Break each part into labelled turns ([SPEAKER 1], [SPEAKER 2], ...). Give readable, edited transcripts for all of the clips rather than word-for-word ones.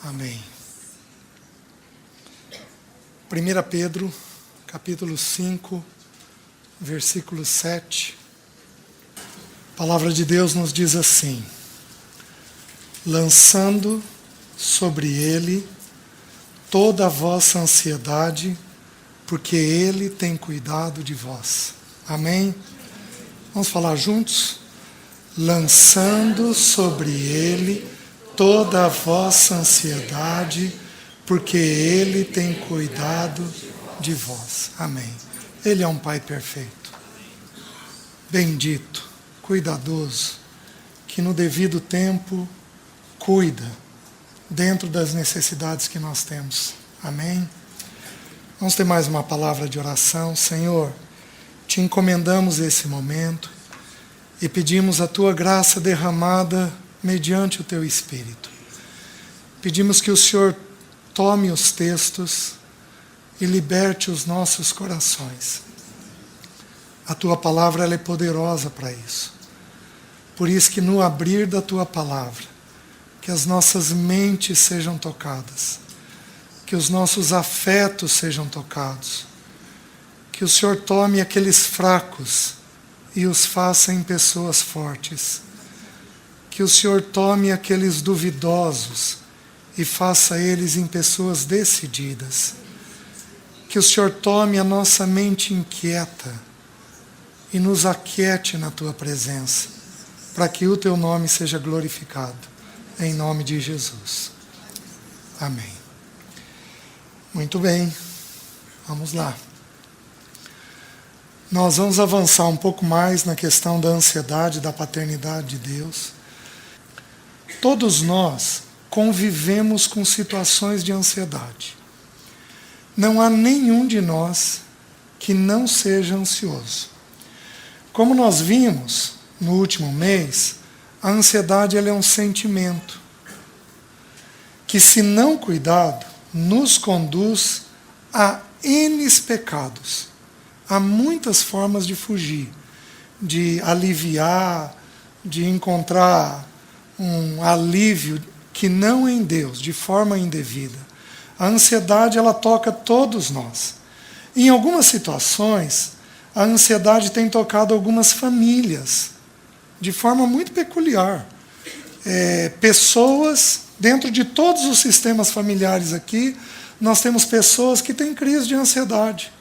[SPEAKER 1] Amém. 1 Pedro, capítulo 5, versículo 7. A palavra de Deus nos diz assim: lançando sobre ele toda a vossa ansiedade, porque ele tem cuidado de vós. Amém? Vamos falar juntos? Lançando sobre ele toda a vossa ansiedade, porque ele tem cuidado de vós. Amém. Ele é um Pai perfeito, bendito, cuidadoso, que no devido tempo cuida dentro das necessidades que nós temos. Amém? Vamos ter mais uma palavra de oração. Senhor, te encomendamos esse momento e pedimos a tua graça derramada mediante o teu Espírito. Pedimos que o Senhor tome os textos e liberte os nossos corações. A tua palavra ela é poderosa para isso. Por isso que no abrir da tua palavra, que as nossas mentes sejam tocadas, que os nossos afetos sejam tocados, que o Senhor tome aqueles fracos e os faça em pessoas fortes, que o Senhor tome aqueles duvidosos e faça eles em pessoas decididas, que o Senhor tome a nossa mente inquieta e nos aquiete na tua presença, para que o teu nome seja glorificado, em nome de Jesus. Amém. Muito bem, vamos lá. Nós vamos avançar um pouco mais na questão da ansiedade, da paternidade de Deus. Todos nós convivemos com situações de ansiedade. Não há nenhum de nós que não seja ansioso. Como nós vimos no último mês, a ansiedade ela é um sentimento que, se não cuidado, nos conduz a N pecados. Há muitas formas de fugir, de aliviar, de encontrar um alívio que não é em Deus, de forma indevida. A ansiedade, ela toca todos nós. Em algumas situações, a ansiedade tem tocado algumas famílias, de forma muito peculiar. Pessoas, dentro de todos os sistemas familiares aqui, nós temos pessoas que têm crise de ansiedade,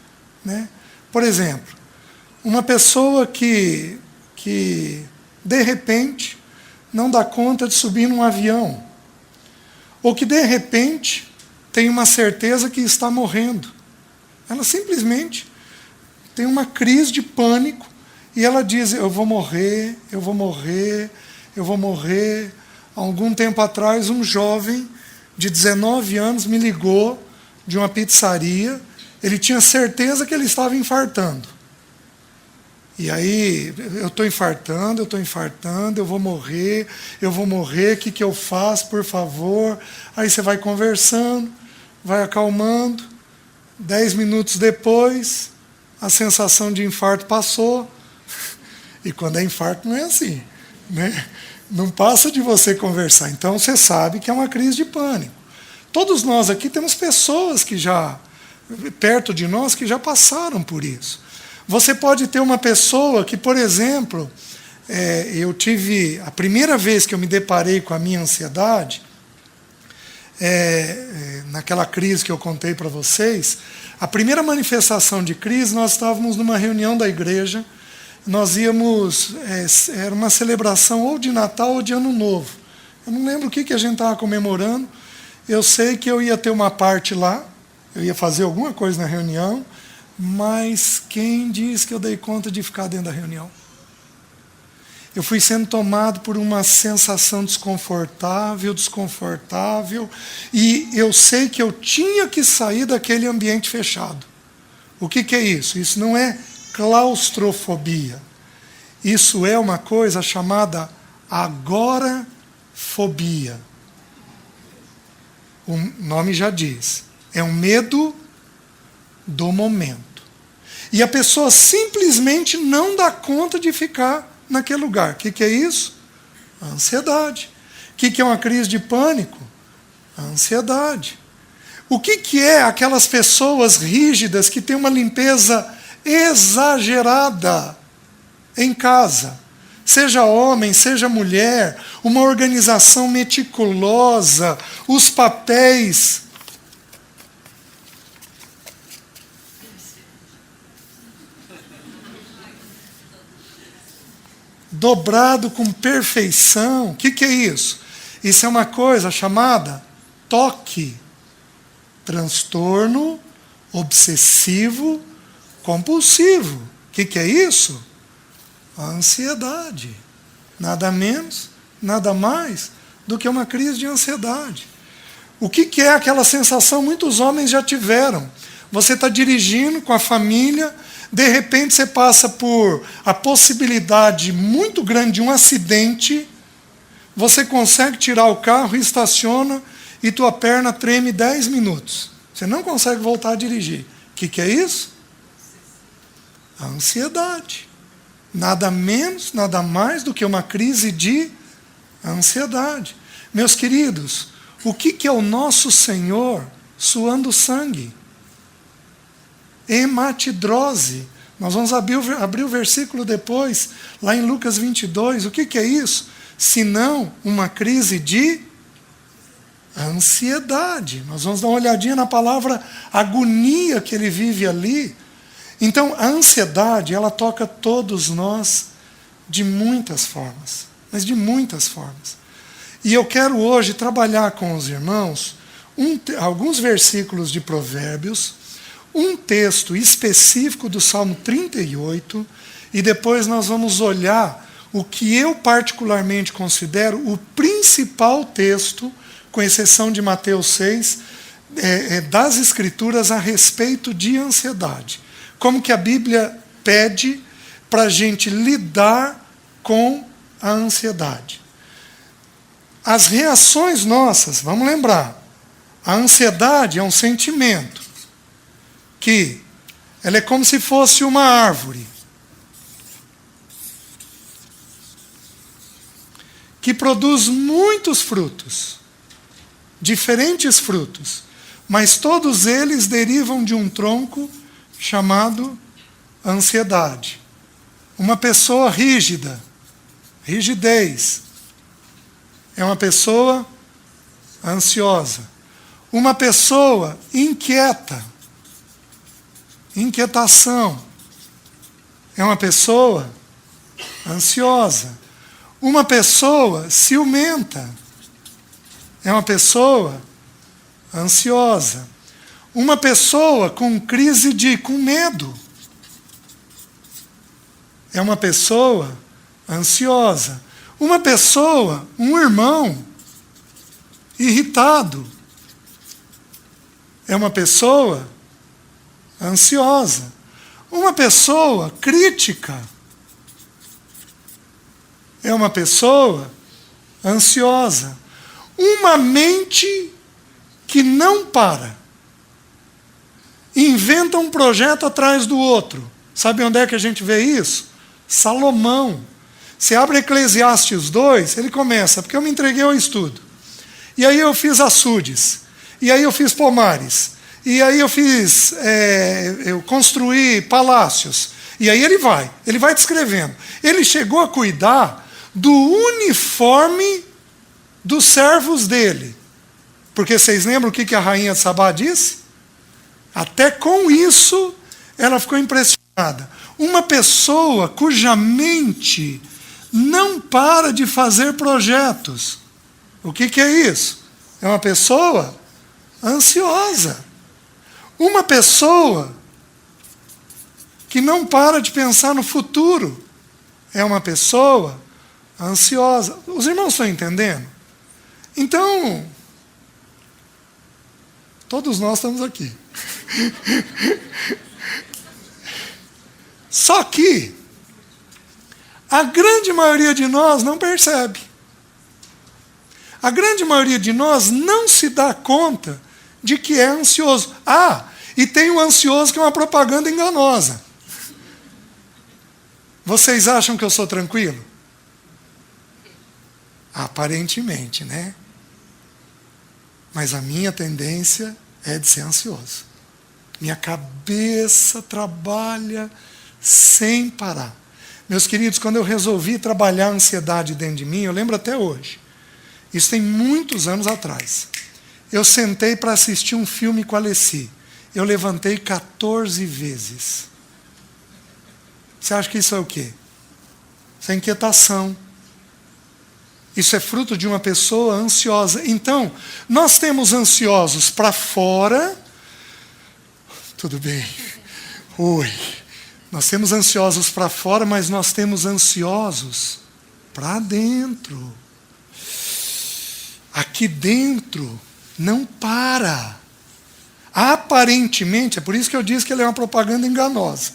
[SPEAKER 1] né? Por exemplo, uma pessoa que de repente, não dá conta de subir num avião, ou que de repente tem uma certeza que está morrendo. Ela simplesmente tem uma crise de pânico e ela diz: eu vou morrer, eu vou morrer, eu vou morrer. Há algum tempo atrás, um jovem de 19 anos me ligou de uma pizzaria. Ele tinha certeza que ele estava infartando. E aí, eu estou infartando, eu vou morrer, o que eu faço, por favor? Aí você vai conversando, vai acalmando. 10 minutos depois, a sensação de infarto passou. E quando é infarto não é assim, né? Não passa de você conversar. Então você sabe que é uma crise de pânico. Todos nós aqui temos pessoas que já, perto de nós, que já passaram por isso. Você pode ter uma pessoa que, por exemplo, eu tive, a primeira vez que eu me deparei com a minha ansiedade, naquela crise que eu contei para vocês, a primeira manifestação de crise, nós estávamos numa reunião da igreja, nós íamos, era uma celebração ou de Natal ou de Ano Novo. Eu não lembro o que a gente estava comemorando, eu sei que eu ia ter uma parte lá, eu ia fazer alguma coisa na reunião, mas quem diz que eu dei conta de ficar dentro da reunião? Eu fui sendo tomado por uma sensação desconfortável, e eu sei que eu tinha que sair daquele ambiente fechado. O que é isso? Isso não é claustrofobia. Isso é uma coisa chamada agorafobia. O nome já diz. É um medo do momento. E a pessoa simplesmente não dá conta de ficar naquele lugar. O que é isso? A ansiedade. O que é uma crise de pânico? A ansiedade. O que é aquelas pessoas rígidas que têm uma limpeza exagerada em casa? Seja homem, seja mulher, uma organização meticulosa, os papéis. Dobrado com perfeição. O que é isso? Isso é uma coisa chamada TOC. Transtorno obsessivo compulsivo. O que é isso? A ansiedade. Nada menos, nada mais do que uma crise de ansiedade. O que é aquela sensação? Muitos homens já tiveram. Você está dirigindo com a família, de repente você passa por a possibilidade muito grande de um acidente, você consegue tirar o carro e estaciona, e tua perna treme 10 minutos. Você não consegue voltar a dirigir. O que é isso? A ansiedade. Nada menos, nada mais do que uma crise de ansiedade. Meus queridos, o que é o nosso Senhor suando sangue? Hematidrose. Nós vamos abrir o versículo depois, lá em Lucas 22. O que é isso? Senão uma crise de ansiedade. Nós vamos dar uma olhadinha na palavra agonia que ele vive ali. Então, a ansiedade, ela toca todos nós de muitas formas, mas de muitas formas. E eu quero hoje trabalhar com os irmãos alguns versículos de Provérbios, um texto específico do Salmo 38, e depois nós vamos olhar o que eu particularmente considero o principal texto, com exceção de Mateus 6, das Escrituras a respeito de ansiedade. Como que a Bíblia pede para a gente lidar com a ansiedade. As reações nossas, vamos lembrar, a ansiedade é um sentimento que ela é como se fosse uma árvore que produz muitos frutos, diferentes frutos, mas todos eles derivam de um tronco chamado ansiedade. Uma pessoa rígida, rigidez, é uma pessoa ansiosa. Uma pessoa inquieta, inquietação, é uma pessoa ansiosa. Uma pessoa ciumenta, é uma pessoa ansiosa. Uma pessoa com crise com medo, é uma pessoa ansiosa. Uma pessoa, um irmão irritado, é uma pessoa ansiosa. Uma pessoa crítica é uma pessoa ansiosa. Uma mente que não para, inventa um projeto atrás do outro. Sabe onde é que a gente vê isso? Salomão. Você abre Eclesiastes 2, ele começa, porque eu me entreguei ao estudo. E aí eu fiz açudes. E aí eu fiz pomares. E aí eu construí palácios. E aí ele vai descrevendo. Ele chegou a cuidar do uniforme dos servos dele. Porque vocês lembram o que a rainha de Sabá disse? Até com isso ela ficou impressionada. Uma pessoa cuja mente não para de fazer projetos. O que é isso? É uma pessoa ansiosa. Uma pessoa que não para de pensar no futuro. É uma pessoa ansiosa. Os irmãos estão entendendo? Então, todos nós estamos aqui. Só que a grande maioria de nós não percebe. A grande maioria de nós não se dá conta de que é ansioso. E tem o ansioso que é uma propaganda enganosa. Vocês acham que eu sou tranquilo? Aparentemente, né? mas a minha tendência é de ser ansioso. Minha cabeça trabalha sem parar. Meus queridos, quando eu resolvi trabalhar a ansiedade dentro de mim, eu lembro até hoje, isso tem muitos anos atrás, eu sentei para assistir um filme com a Alessi. Eu levantei 14 vezes. Você acha que isso é o quê? Isso é inquietação. Isso é fruto de uma pessoa ansiosa. Então, nós temos ansiosos para fora. Tudo bem. Oi. Nós temos ansiosos para fora, mas nós temos ansiosos para dentro. Aqui dentro não para. Aparentemente, é por isso que eu disse que ele é uma propaganda enganosa.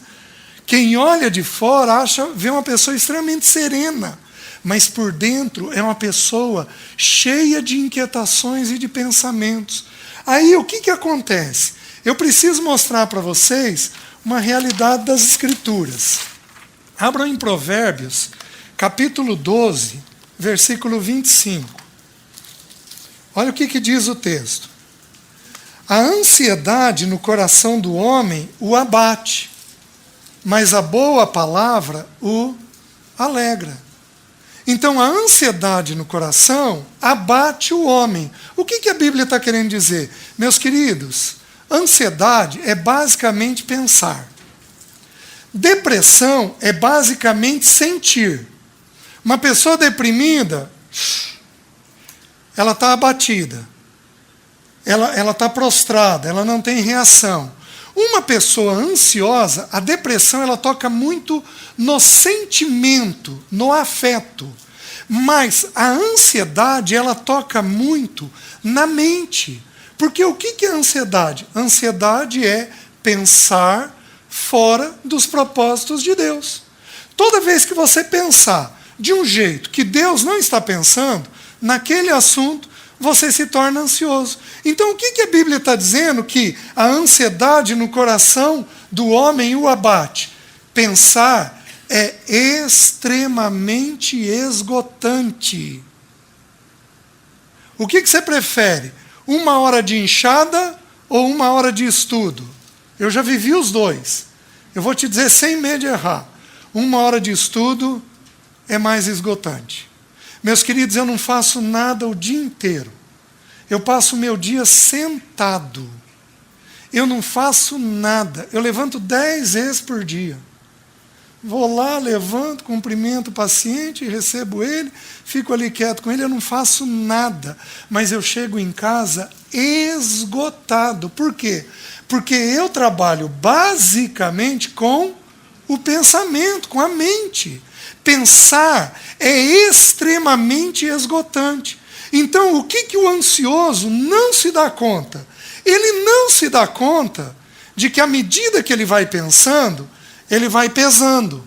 [SPEAKER 1] Quem olha de fora vê uma pessoa extremamente serena, mas por dentro é uma pessoa cheia de inquietações e de pensamentos. Aí o que acontece? Eu preciso mostrar para vocês uma realidade das Escrituras. Abram em Provérbios, capítulo 12, versículo 25. Olha o que diz o texto. A ansiedade no coração do homem o abate, mas a boa palavra o alegra. Então, a ansiedade no coração abate o homem. O que a Bíblia está querendo dizer? Meus queridos, ansiedade é basicamente pensar. Depressão é basicamente sentir. Uma pessoa deprimida, ela está abatida. Ela está prostrada, ela não tem reação. Uma pessoa ansiosa, a depressão ela toca muito no sentimento, no afeto. Mas a ansiedade ela toca muito na mente. Porque o que é ansiedade? Ansiedade é pensar fora dos propósitos de Deus. Toda vez que você pensar de um jeito que Deus não está pensando, naquele assunto, você se torna ansioso. Então, o que a Bíblia está dizendo? Que a ansiedade no coração do homem o abate. Pensar é extremamente esgotante. O que você prefere? 1 hora de enxada ou 1 hora de estudo? Eu já vivi os dois. Eu vou te dizer sem medo de errar. 1 hora de estudo é mais esgotante. Meus queridos, eu não faço nada o dia inteiro. Eu passo o meu dia sentado. Eu não faço nada. Eu levanto 10 vezes por dia. Vou lá, levanto, cumprimento o paciente, recebo ele, fico ali quieto com ele, eu não faço nada. Mas eu chego em casa esgotado. Por quê? Porque eu trabalho basicamente com o pensamento, com a mente. Pensar é extremamente esgotante. Então, o que o ansioso não se dá conta? Ele não se dá conta de que à medida que ele vai pensando, ele vai pesando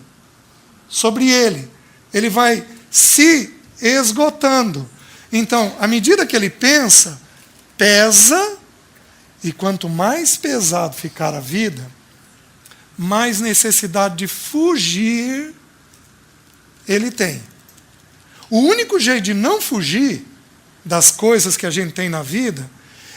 [SPEAKER 1] sobre ele. Ele vai se esgotando. Então, à medida que ele pensa, pesa, e quanto mais pesado ficar a vida, mais necessidade de fugir ele tem. O único jeito de não fugir das coisas que a gente tem na vida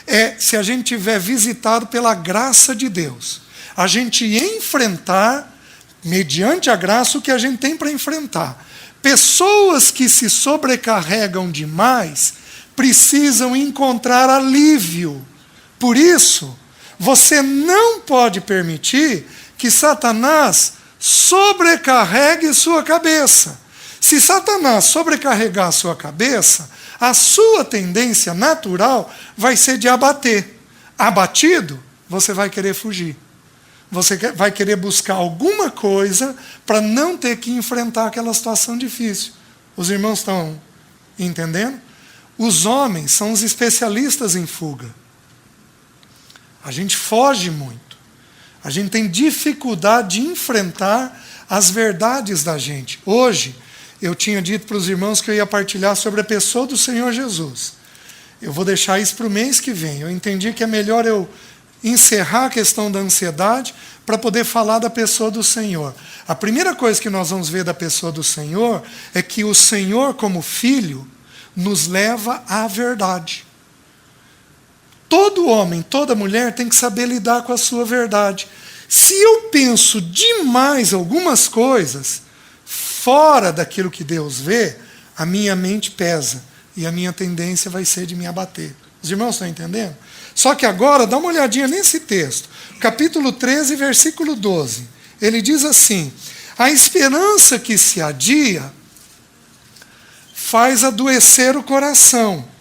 [SPEAKER 1] é se a gente tiver visitado pela graça de Deus. A gente enfrentar, mediante a graça, o que a gente tem para enfrentar. Pessoas que se sobrecarregam demais precisam encontrar alívio. Por isso, você não pode permitir que Satanás sobrecarregue sua cabeça. Se Satanás sobrecarregar a sua cabeça, a sua tendência natural vai ser de abater. Abatido, você vai querer fugir. Você vai querer buscar alguma coisa para não ter que enfrentar aquela situação difícil. Os irmãos estão entendendo? Os homens são os especialistas em fuga. A gente foge muito. A gente tem dificuldade de enfrentar as verdades da gente. Hoje, eu tinha dito para os irmãos que eu ia partilhar sobre a pessoa do Senhor Jesus. Eu vou deixar isso para o mês que vem. Eu entendi que é melhor eu encerrar a questão da ansiedade para poder falar da pessoa do Senhor. A primeira coisa que nós vamos ver da pessoa do Senhor é que o Senhor, como Filho, nos leva à verdade. todo homem, toda mulher tem que saber lidar com a sua verdade. Se eu penso demais algumas coisas fora daquilo que Deus vê, a minha mente pesa e a minha tendência vai ser de me abater. Os irmãos estão entendendo? Só que agora, dá uma olhadinha nesse texto. Capítulo 13, versículo 12. Ele diz assim: a esperança que se adia faz adoecer o coração,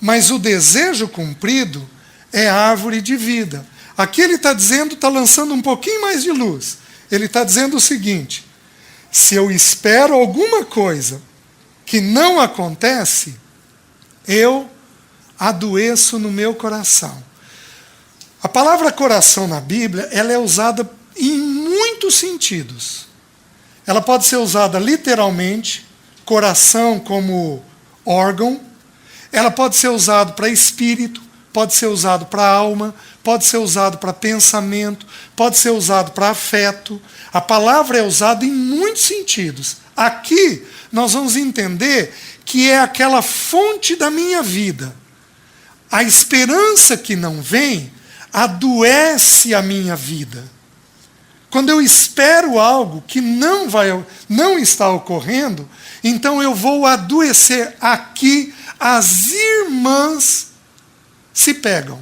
[SPEAKER 1] mas o desejo cumprido é árvore de vida. Aqui ele está dizendo, está lançando um pouquinho mais de luz. Ele está dizendo o seguinte: se eu espero alguma coisa que não acontece, eu adoeço no meu coração. A palavra coração na Bíblia, ela é usada em muitos sentidos. Ela pode ser usada literalmente, coração como órgão. Ela pode ser usada para espírito, pode ser usado para alma, pode ser usado para pensamento, pode ser usado para afeto. A palavra é usada em muitos sentidos. Aqui nós vamos entender que é aquela fonte da minha vida. A esperança que não vem adoece a minha vida. Quando eu espero algo que não está ocorrendo, então eu vou adoecer. Aqui as irmãs se pegam.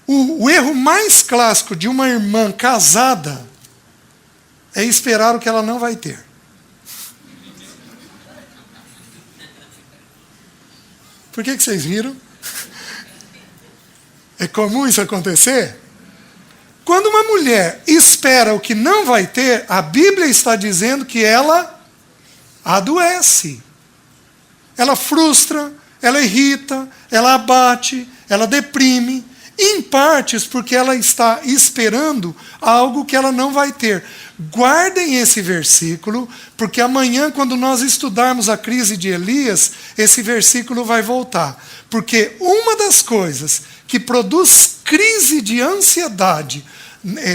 [SPEAKER 1] O erro mais clássico de uma irmã casada é esperar o que ela não vai ter. Por que vocês riram? É comum isso acontecer? Quando uma mulher espera o que não vai ter, a Bíblia está dizendo que ela adoece. Ela frustra, ela irrita, ela abate, ela deprime, em partes porque ela está esperando algo que ela não vai ter. Guardem esse versículo, porque amanhã, quando nós estudarmos a crise de Elias, esse versículo vai voltar. Porque uma das coisas que produz crise de ansiedade,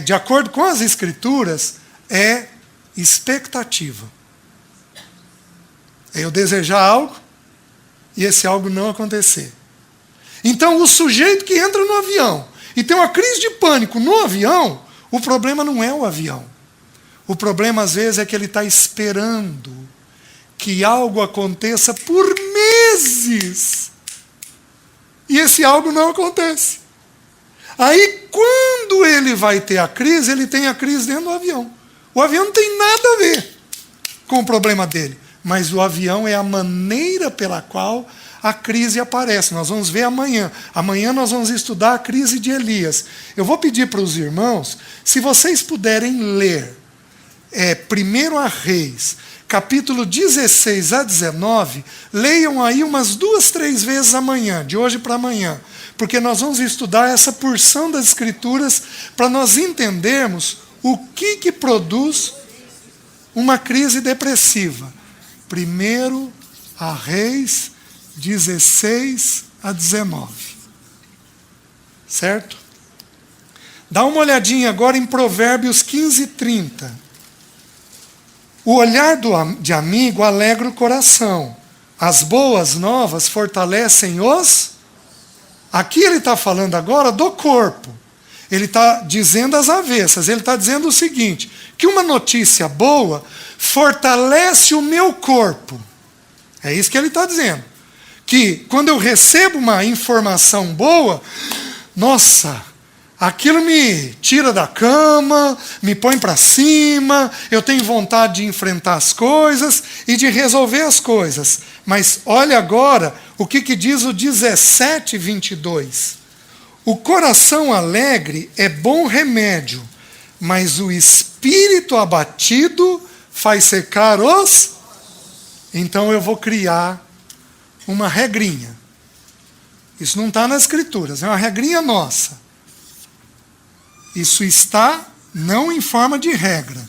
[SPEAKER 1] de acordo com as Escrituras, é expectativa. É eu desejar algo e esse algo não acontecer. Então, o sujeito que entra no avião e tem uma crise de pânico no avião, o problema não é o avião. O problema, às vezes, é que ele está esperando que algo aconteça por meses. E esse algo não acontece. Aí, quando ele vai ter a crise, ele tem a crise dentro do avião. O avião não tem nada a ver com o problema dele. Mas o avião é a maneira pela qual a crise aparece. Nós vamos ver amanhã. Amanhã nós vamos estudar a crise de Elias. Eu vou pedir para os irmãos, se vocês puderem ler 1 Reis, capítulo 16 a 19, leiam aí umas 2, 3 vezes amanhã, de hoje para amanhã, porque nós vamos estudar essa porção das Escrituras para nós entendermos o que produz uma crise depressiva. 1 Reis 16 a 19. Certo? Dá uma olhadinha agora em Provérbios 15, 30. O olhar de amigo alegra o coração. As boas novas fortalecem os... Aqui ele está falando agora do corpo. Ele está dizendo as avessas. Ele está dizendo o seguinte, que uma notícia boa fortalece o meu corpo. É isso que ele está dizendo. Que quando eu recebo uma informação boa, nossa, aquilo me tira da cama, me põe para cima, eu tenho vontade de enfrentar as coisas e de resolver as coisas. Mas olha agora o que diz o 17, 22. O coração alegre é bom remédio, mas o espírito abatido faz secar os... Então eu vou criar uma regrinha. Isso não está nas Escrituras, é uma regrinha nossa. Isso está não em forma de regra.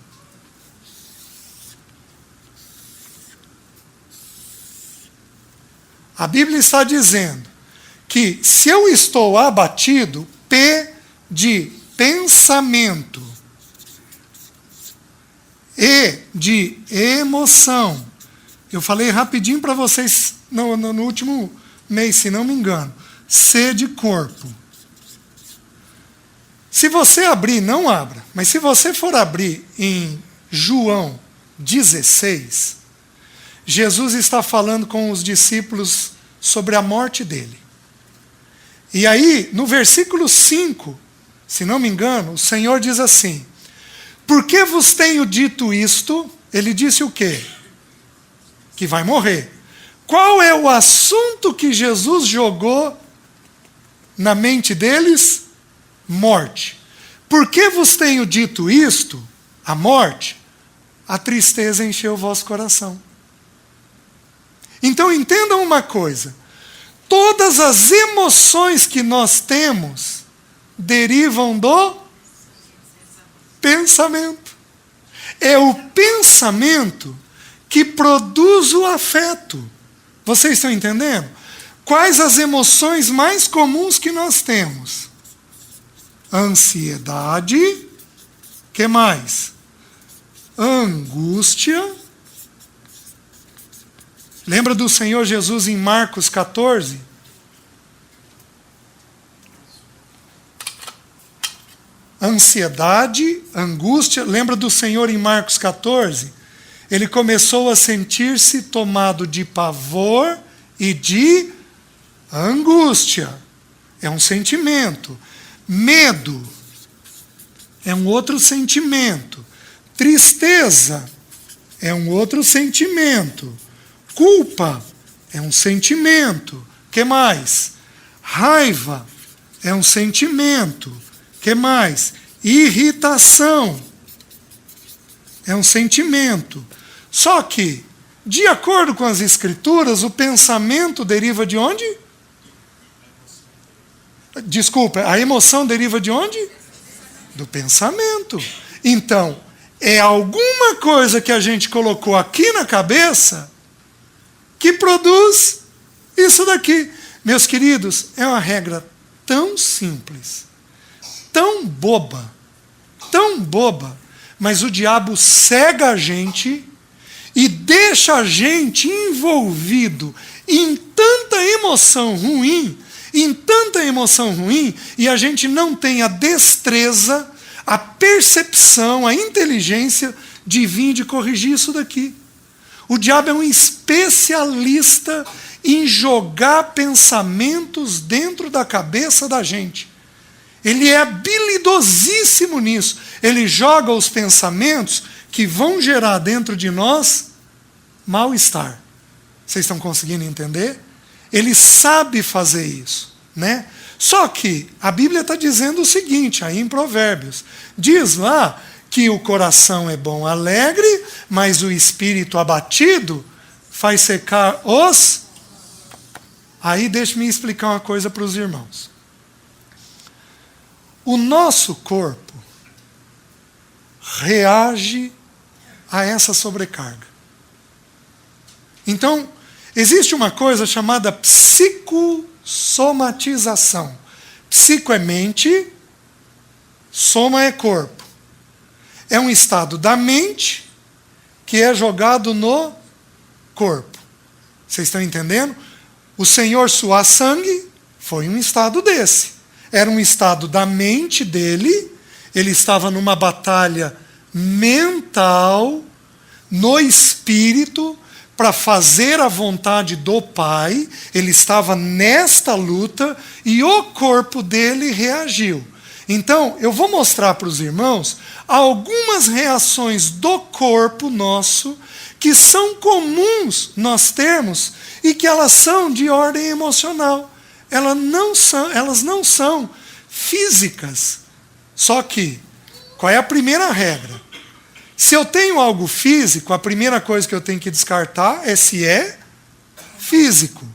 [SPEAKER 1] A Bíblia está dizendo que se eu estou abatido, P de pensamento, E de emoção. Eu falei rapidinho para vocês no último mês, se não me engano. sede corpo. Se você abrir, não abra, mas se você for abrir em João 16, Jesus está falando com os discípulos sobre a morte dele. E aí, no versículo 5, se não me engano, o Senhor diz assim: por que vos tenho dito isto? Ele disse o quê? Que vai morrer. Qual é o assunto que Jesus jogou na mente deles? Morte. Por que vos tenho dito isto? A morte. A tristeza encheu o vosso coração. Então entendam uma coisa. Todas as emoções que nós temos derivam do pensamento. É o pensamento que produz o afeto. Vocês estão entendendo? Quais as emoções mais comuns que nós temos? Ansiedade. Que mais? Angústia. Lembra do Senhor Jesus em Marcos 14? Ansiedade, angústia. Lembra do Senhor em Marcos 14? Ele começou a sentir-se tomado de pavor e de angústia. É um sentimento. Medo é um outro sentimento. Tristeza é um outro sentimento. Culpa é um sentimento. Que mais? Raiva é um sentimento. Que mais? Irritação é um sentimento. Só que, de acordo com as Escrituras, o pensamento deriva de onde? Desculpa, a emoção deriva de onde? Do pensamento. Então, é alguma coisa que a gente colocou aqui na cabeça que produz isso daqui. Meus queridos, é uma regra tão simples, tão boba, mas o diabo cega a gente e deixa a gente envolvido em tanta emoção ruim, e a gente não tem a destreza, a percepção, a inteligência de vir de corrigir isso daqui. O diabo é um especialista em jogar pensamentos dentro da cabeça da gente. Ele é habilidosíssimo nisso. Ele joga os pensamentos que vão gerar dentro de nós mal-estar. Vocês estão conseguindo entender? Ele sabe fazer isso, né? Só que a Bíblia está dizendo o seguinte, aí em Provérbios. Diz lá que o coração é bom alegre, mas o espírito abatido faz secar os... Aí deixe-me explicar uma coisa para os irmãos. O nosso corpo reage a essa sobrecarga. Então, existe uma coisa chamada psicossomatização. Psico é mente, soma é corpo. É um estado da mente que é jogado no corpo. Vocês estão entendendo? O Senhor suar sangue foi um estado desse. Era um estado da mente dele, ele estava numa batalha mental, no espírito, para fazer a vontade do Pai, ele estava nesta luta e o corpo dele reagiu. Então, eu vou mostrar para os irmãos algumas reações do corpo nosso que são comuns nós termos e que elas são de ordem emocional. Elas não são físicas. Só que, qual é a primeira regra? Se eu tenho algo físico, a primeira coisa que eu tenho que descartar é se é físico.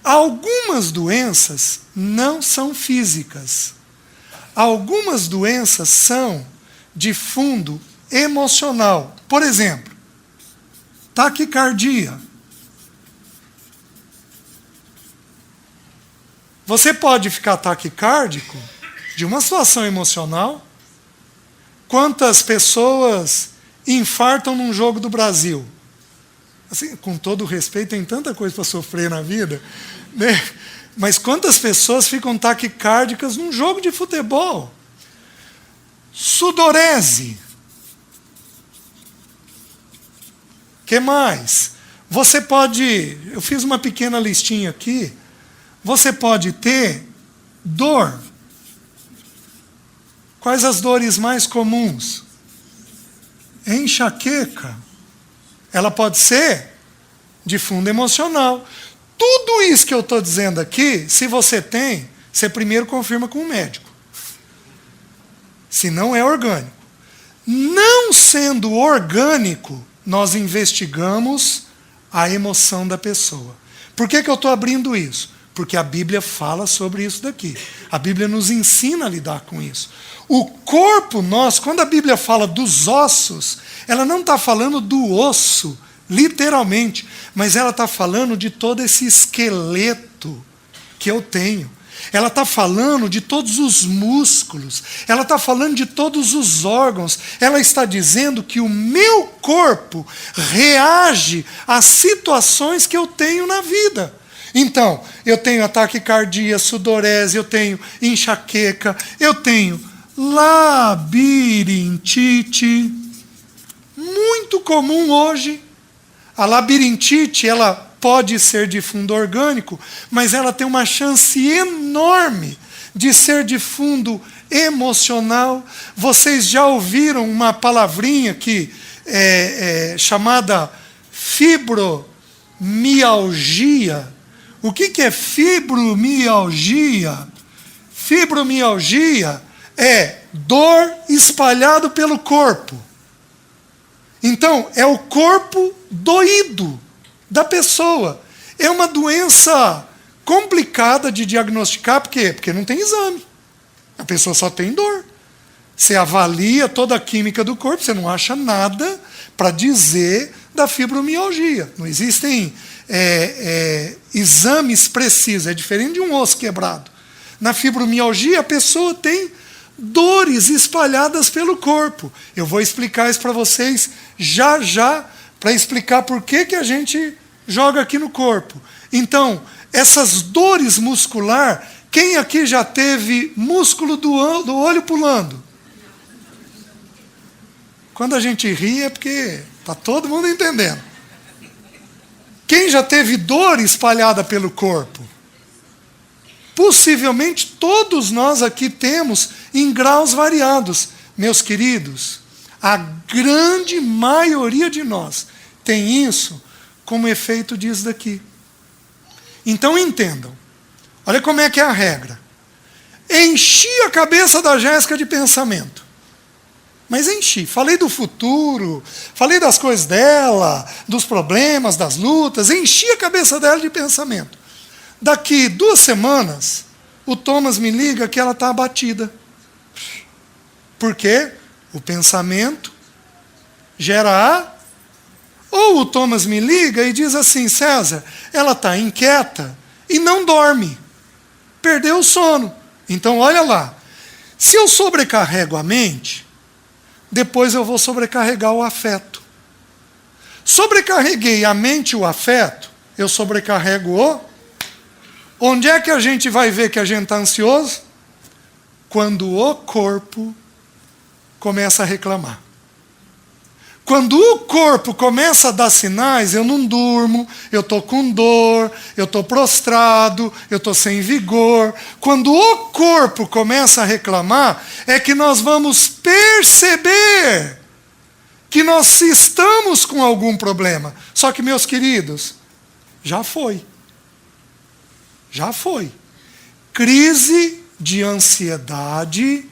[SPEAKER 1] Algumas doenças não são físicas. Algumas doenças são de fundo emocional. Por exemplo, taquicardia. Você pode ficar taquicárdico de uma situação emocional. Quantas pessoas infartam num jogo do Brasil? Assim, com todo o respeito, tem tanta coisa para sofrer na vida, né? Mas quantas pessoas ficam taquicárdicas num jogo de futebol? Sudorese. Que mais? Você pode, eu fiz uma pequena listinha aqui, você pode ter dor. Quais as dores mais comuns? Enxaqueca. Ela pode ser de fundo emocional. Tudo isso que eu estou dizendo aqui, se você tem, você primeiro confirma com o médico. Se não é orgânico. Não sendo orgânico, nós investigamos a emoção da pessoa. Por que eu estou abrindo isso? Porque a Bíblia fala sobre isso daqui. A Bíblia nos ensina a lidar com isso. O corpo nosso, quando a Bíblia fala dos ossos, ela não está falando do osso, literalmente, mas ela está falando de todo esse esqueleto que eu tenho. Ela está falando de todos os músculos, ela está falando de todos os órgãos, ela está dizendo que o meu corpo reage às situações que eu tenho na vida. Então, eu tenho ataque cardíaco, sudorese, eu tenho enxaqueca, eu tenho labirintite, muito comum hoje. A labirintite, ela pode ser de fundo orgânico, mas ela tem uma chance enorme de ser de fundo emocional. Vocês já ouviram uma palavrinha que é chamada fibromialgia? O que é fibromialgia? Fibromialgia é dor espalhada pelo corpo. Então, é o corpo doído da pessoa. É uma doença complicada de diagnosticar, por quê? Porque não tem exame. A pessoa só tem dor. Você avalia toda a química do corpo, você não acha nada para dizer da fibromialgia. Não existem exames precisos, é diferente de um osso quebrado. Na fibromialgia, a pessoa tem dores espalhadas pelo corpo. Eu vou explicar isso para vocês já, para explicar por que a gente joga aqui no corpo. Então, essas dores muscular, quem aqui já teve músculo do olho pulando? Quando a gente ri é porque está todo mundo entendendo. Quem já teve dor espalhada pelo corpo? Possivelmente todos nós aqui temos em graus variados. Meus queridos, a grande maioria de nós tem isso como efeito disso daqui. Então entendam. Olha como é que é a regra. Enchi a cabeça da Jéssica de pensamento. Mas enchi. Falei do futuro, falei das coisas dela, dos problemas, das lutas. Enchi a cabeça dela de pensamento. Daqui 2 semanas, o Thomas me liga que ela está abatida. Por quê? O pensamento gera a... Ou o Thomas me liga e diz assim, César, ela está inquieta e não dorme. Perdeu o sono. Então, olha lá. Se eu sobrecarrego a mente, depois eu vou sobrecarregar o afeto. Sobrecarreguei a mente e o afeto, eu sobrecarrego o... Onde é que a gente vai ver que a gente está ansioso? Quando o corpo começa a reclamar. Quando o corpo começa a dar sinais, eu não durmo, eu estou com dor, eu estou prostrado, eu estou sem vigor. Quando o corpo começa a reclamar, é que nós vamos perceber que nós estamos com algum problema. Só que, meus queridos, já foi. Já foi. Crise de ansiedade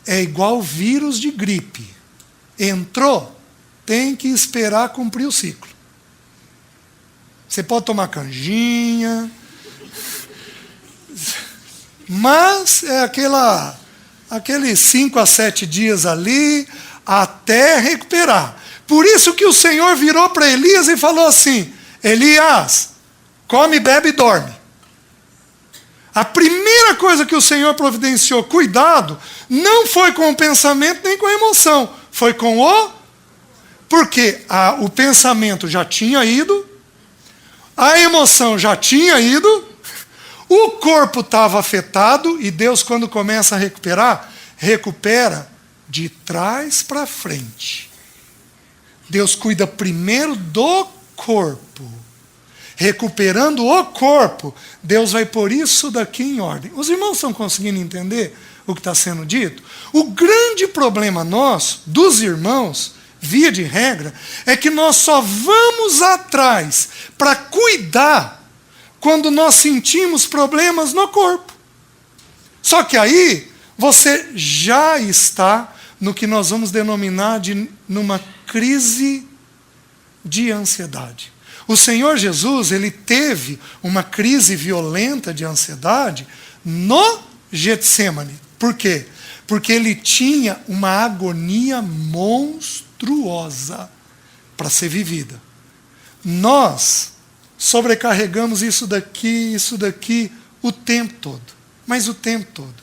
[SPEAKER 1] é igual vírus de gripe. Entrou, tem que esperar cumprir o ciclo. Você pode tomar canjinha, mas é aqueles 5 a 7 dias ali até recuperar. Por isso que o Senhor virou para Elias e falou assim, Elias, come, bebe e dorme. A primeira coisa que o Senhor providenciou, cuidado, não foi com o pensamento nem com a emoção, foi com o... Porque o pensamento já tinha ido, a emoção já tinha ido, O corpo estava afetado e Deus, quando começa a recuperar, recupera de trás para frente. Deus cuida primeiro do corpo. Recuperando o corpo, Deus vai pôr isso daqui em ordem. Os irmãos estão conseguindo entender o que está sendo dito? O grande problema nosso, dos irmãos, via de regra, é que nós só vamos atrás para cuidar quando nós sentimos problemas no corpo. Só que aí você já está no que nós vamos denominar de numa crise de ansiedade. O Senhor Jesus, ele teve uma crise violenta de ansiedade no Getsemane. Por quê? Porque ele tinha uma agonia monstruosa para ser vivida. Nós sobrecarregamos isso daqui o tempo todo. Mas o tempo todo.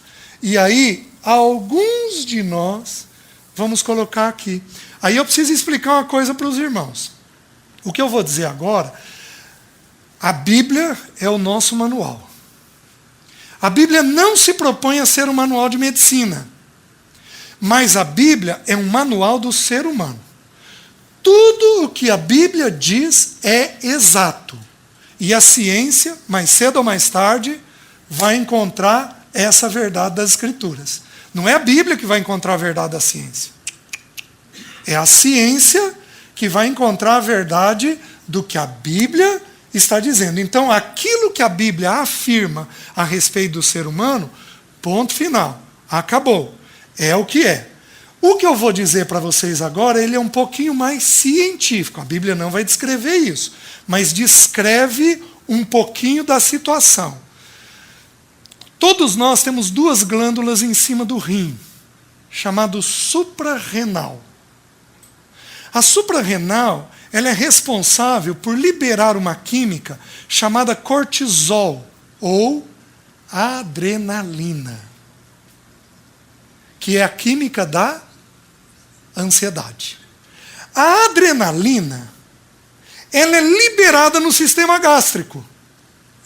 [SPEAKER 1] E aí, alguns de nós vamos colocar aqui. Aí eu preciso explicar uma coisa para os irmãos. O que eu vou dizer agora, a Bíblia é o nosso manual. A Bíblia não se propõe a ser um manual de medicina, mas a Bíblia é um manual do ser humano. Tudo o que a Bíblia diz é exato. E a ciência, mais cedo ou mais tarde, vai encontrar essa verdade das Escrituras. Não é a Bíblia que vai encontrar a verdade da ciência. É a ciência que vai encontrar a verdade do que a Bíblia está dizendo. Então, aquilo que a Bíblia afirma a respeito do ser humano, ponto final. Acabou. É o que é. O que eu vou dizer para vocês agora, ele é um pouquinho mais científico. A Bíblia não vai descrever isso, mas descreve um pouquinho da situação. Todos nós temos duas glândulas em cima do rim, chamado suprarrenal. A suprarrenal, ela é responsável por liberar uma química chamada cortisol, ou adrenalina, que é a química da ansiedade. A adrenalina, ela é liberada no sistema gástrico.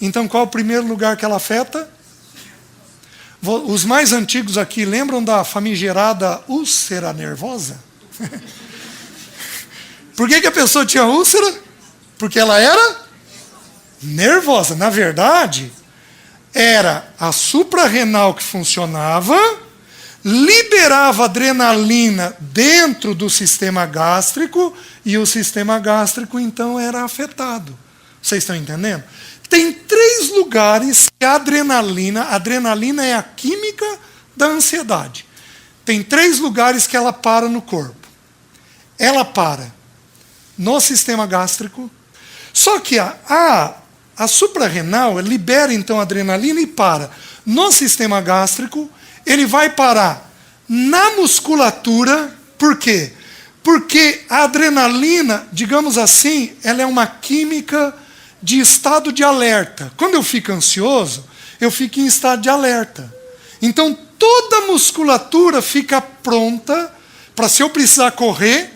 [SPEAKER 1] Então, qual é o primeiro lugar que ela afeta? Os mais antigos aqui lembram da famigerada úlcera nervosa? Por que a pessoa tinha úlcera? Porque ela era nervosa. Na verdade, era a suprarrenal que funcionava, liberava adrenalina dentro do sistema gástrico e o sistema gástrico, então, era afetado. Vocês estão entendendo? Tem 3 lugares que a adrenalina é a química da ansiedade. Tem 3 lugares que ela para no corpo. Ela para no sistema gástrico. Só que a suprarrenal libera então a adrenalina e para no sistema gástrico. Ele vai parar na musculatura. Por quê? Porque a adrenalina, digamos assim, ela é uma química de estado de alerta. Quando eu fico ansioso, eu fico em estado de alerta. Então toda a musculatura fica pronta para, se eu precisar correr,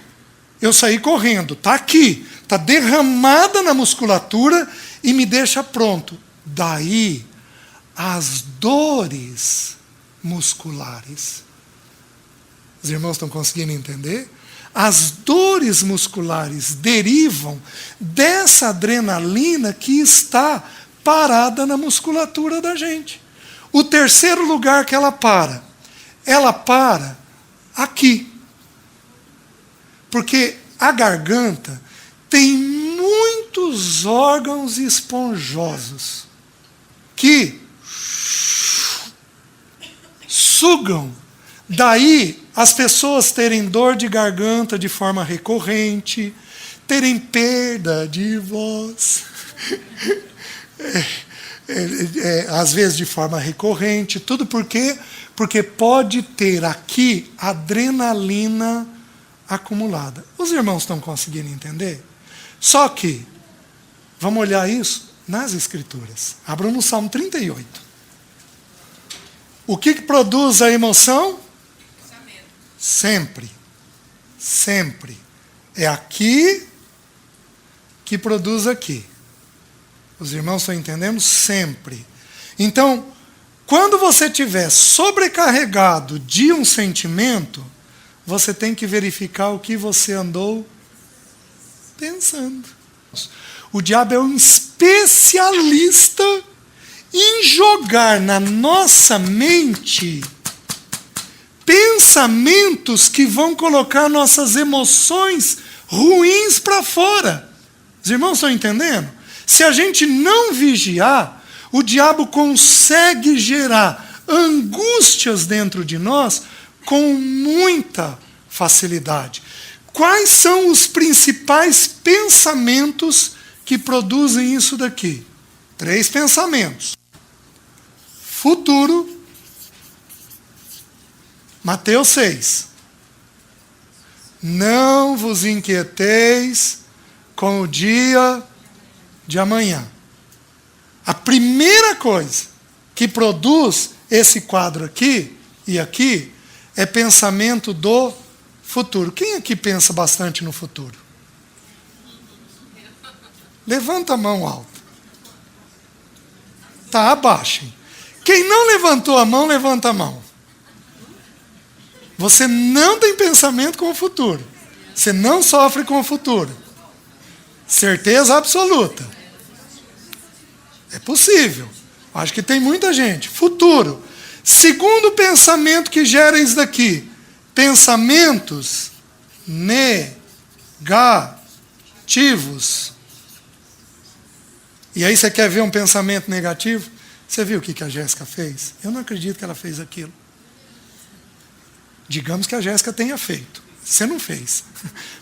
[SPEAKER 1] eu sair correndo. Está aqui, está derramada na musculatura e me deixa pronto. Daí as dores musculares. Os irmãos estão conseguindo entender? As dores musculares derivam dessa adrenalina que está parada na musculatura da gente. O terceiro lugar que ela para aqui. Porque a garganta tem muitos órgãos esponjosos que sugam. Daí as pessoas terem dor de garganta de forma recorrente, terem perda de voz, às vezes de forma recorrente. Tudo por quê? Porque pode ter aqui adrenalina acumulada. Os irmãos estão conseguindo entender? Só que, vamos olhar isso nas Escrituras. Abram no Salmo 38. O que produz a emoção? Sempre. Sempre. É aqui que produz aqui. Os irmãos estão entendendo? Sempre. Então, quando você estiver sobrecarregado de um sentimento, você tem que verificar o que você andou pensando. O diabo é um especialista em jogar na nossa mente pensamentos que vão colocar nossas emoções ruins para fora. Os irmãos estão entendendo? Se a gente não vigiar, o diabo consegue gerar angústias dentro de nós com muita facilidade. Quais são os principais pensamentos que produzem isso daqui? 3 pensamentos. Futuro. Mateus 6. Não vos inquieteis com o dia de amanhã. A primeira coisa que produz esse quadro aqui e aqui é pensamento do futuro. Quem aqui pensa bastante no futuro? Levanta a mão alta. Tá, abaixem. Quem não levantou a mão, levanta a mão. Você não tem pensamento com o futuro. Você não sofre com o futuro. Certeza absoluta. É possível. Acho que tem muita gente. Futuro. Segundo pensamento que gera isso daqui. Pensamentos negativos. E aí você quer ver um pensamento negativo? Você viu o que a Jéssica fez? Eu não acredito que ela fez aquilo. Digamos que a Jéssica tenha feito. Você não fez.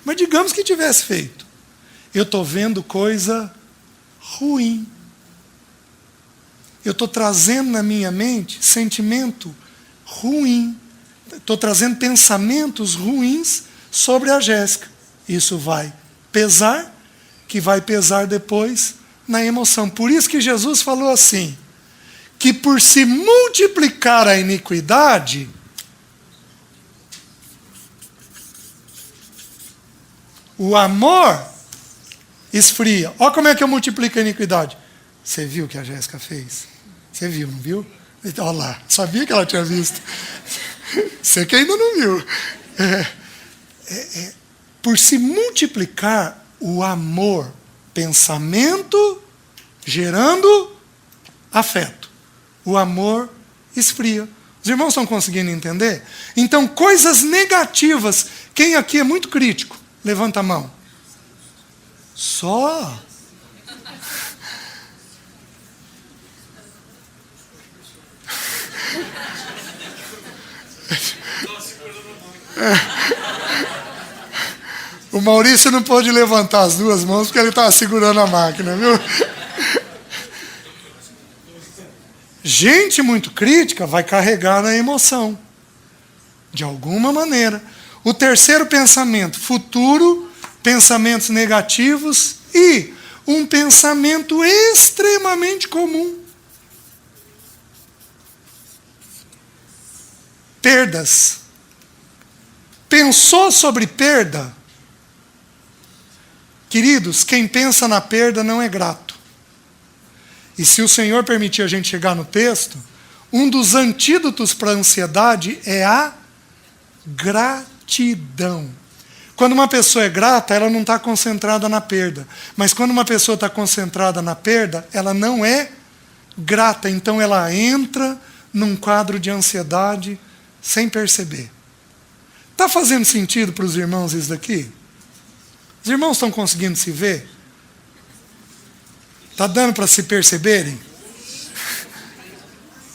[SPEAKER 1] Mas digamos que tivesse feito. Eu estou vendo coisa ruim. Eu estou trazendo na minha mente sentimento ruim. Estou trazendo pensamentos ruins sobre a Jéssica. Isso vai pesar, que vai pesar depois na emoção. Por isso que Jesus falou assim, que por se multiplicar a iniquidade, o amor esfria. Olha como é que eu multiplico a iniquidade. Você viu o que a Jéssica fez? Você viu, não viu? Olha lá, sabia que ela tinha visto. Você que ainda não viu. Por se multiplicar o amor, pensamento, gerando afeto. O amor esfria. Os irmãos estão conseguindo entender? Então, coisas negativas. Quem aqui é muito crítico? Levanta a mão. Só. O Maurício não pôde levantar as 2 mãos porque ele estava segurando a máquina, viu? Gente muito crítica vai carregar na emoção. De alguma maneira. O terceiro pensamento, futuro, pensamentos negativos e um pensamento extremamente comum. Perdas. Pensou sobre perda? Queridos, quem pensa na perda não é grato. E se o Senhor permitir a gente chegar no texto, um dos antídotos para a ansiedade é a gratidão. Quando uma pessoa é grata, ela não está concentrada na perda. Mas quando uma pessoa está concentrada na perda, ela não é grata. Então ela entra num quadro de ansiedade sem perceber. Está fazendo sentido para os irmãos isso daqui? Os irmãos estão conseguindo se ver? Está dando para se perceberem?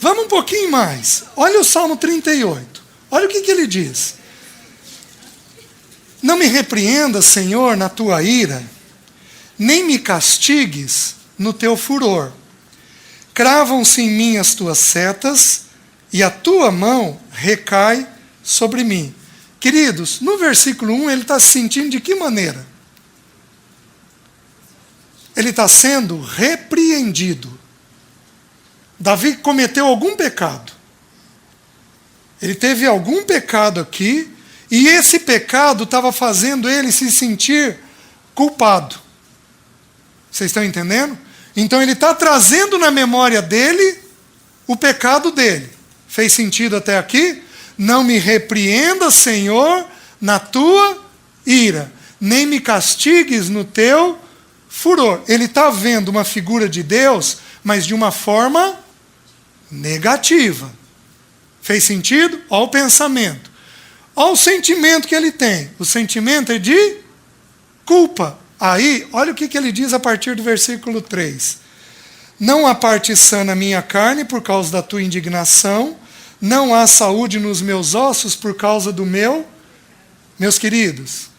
[SPEAKER 1] Vamos um pouquinho mais. Olha o Salmo 38. Olha o que ele diz. Não me repreendas, Senhor, na tua ira, nem me castigues no teu furor. Cravam-se em mim as tuas setas, e a tua mão recai sobre mim. Queridos, no versículo 1 ele está se sentindo de que maneira? Ele está sendo repreendido. Davi cometeu algum pecado. Ele teve algum pecado aqui, e esse pecado estava fazendo ele se sentir culpado. Vocês estão entendendo? Então ele está trazendo na memória dele o pecado dele. Fez sentido até aqui? Não me repreenda, Senhor, na tua ira, nem me castigues no teu furor. Ele está vendo uma figura de Deus, mas de uma forma negativa. Fez sentido? Olha o pensamento. Olha o sentimento que ele tem. O sentimento é de culpa. Aí, olha o que ele diz a partir do versículo 3. Não há parte sã na minha carne por causa da tua indignação, não há saúde nos meus ossos por causa do meu... Meus queridos,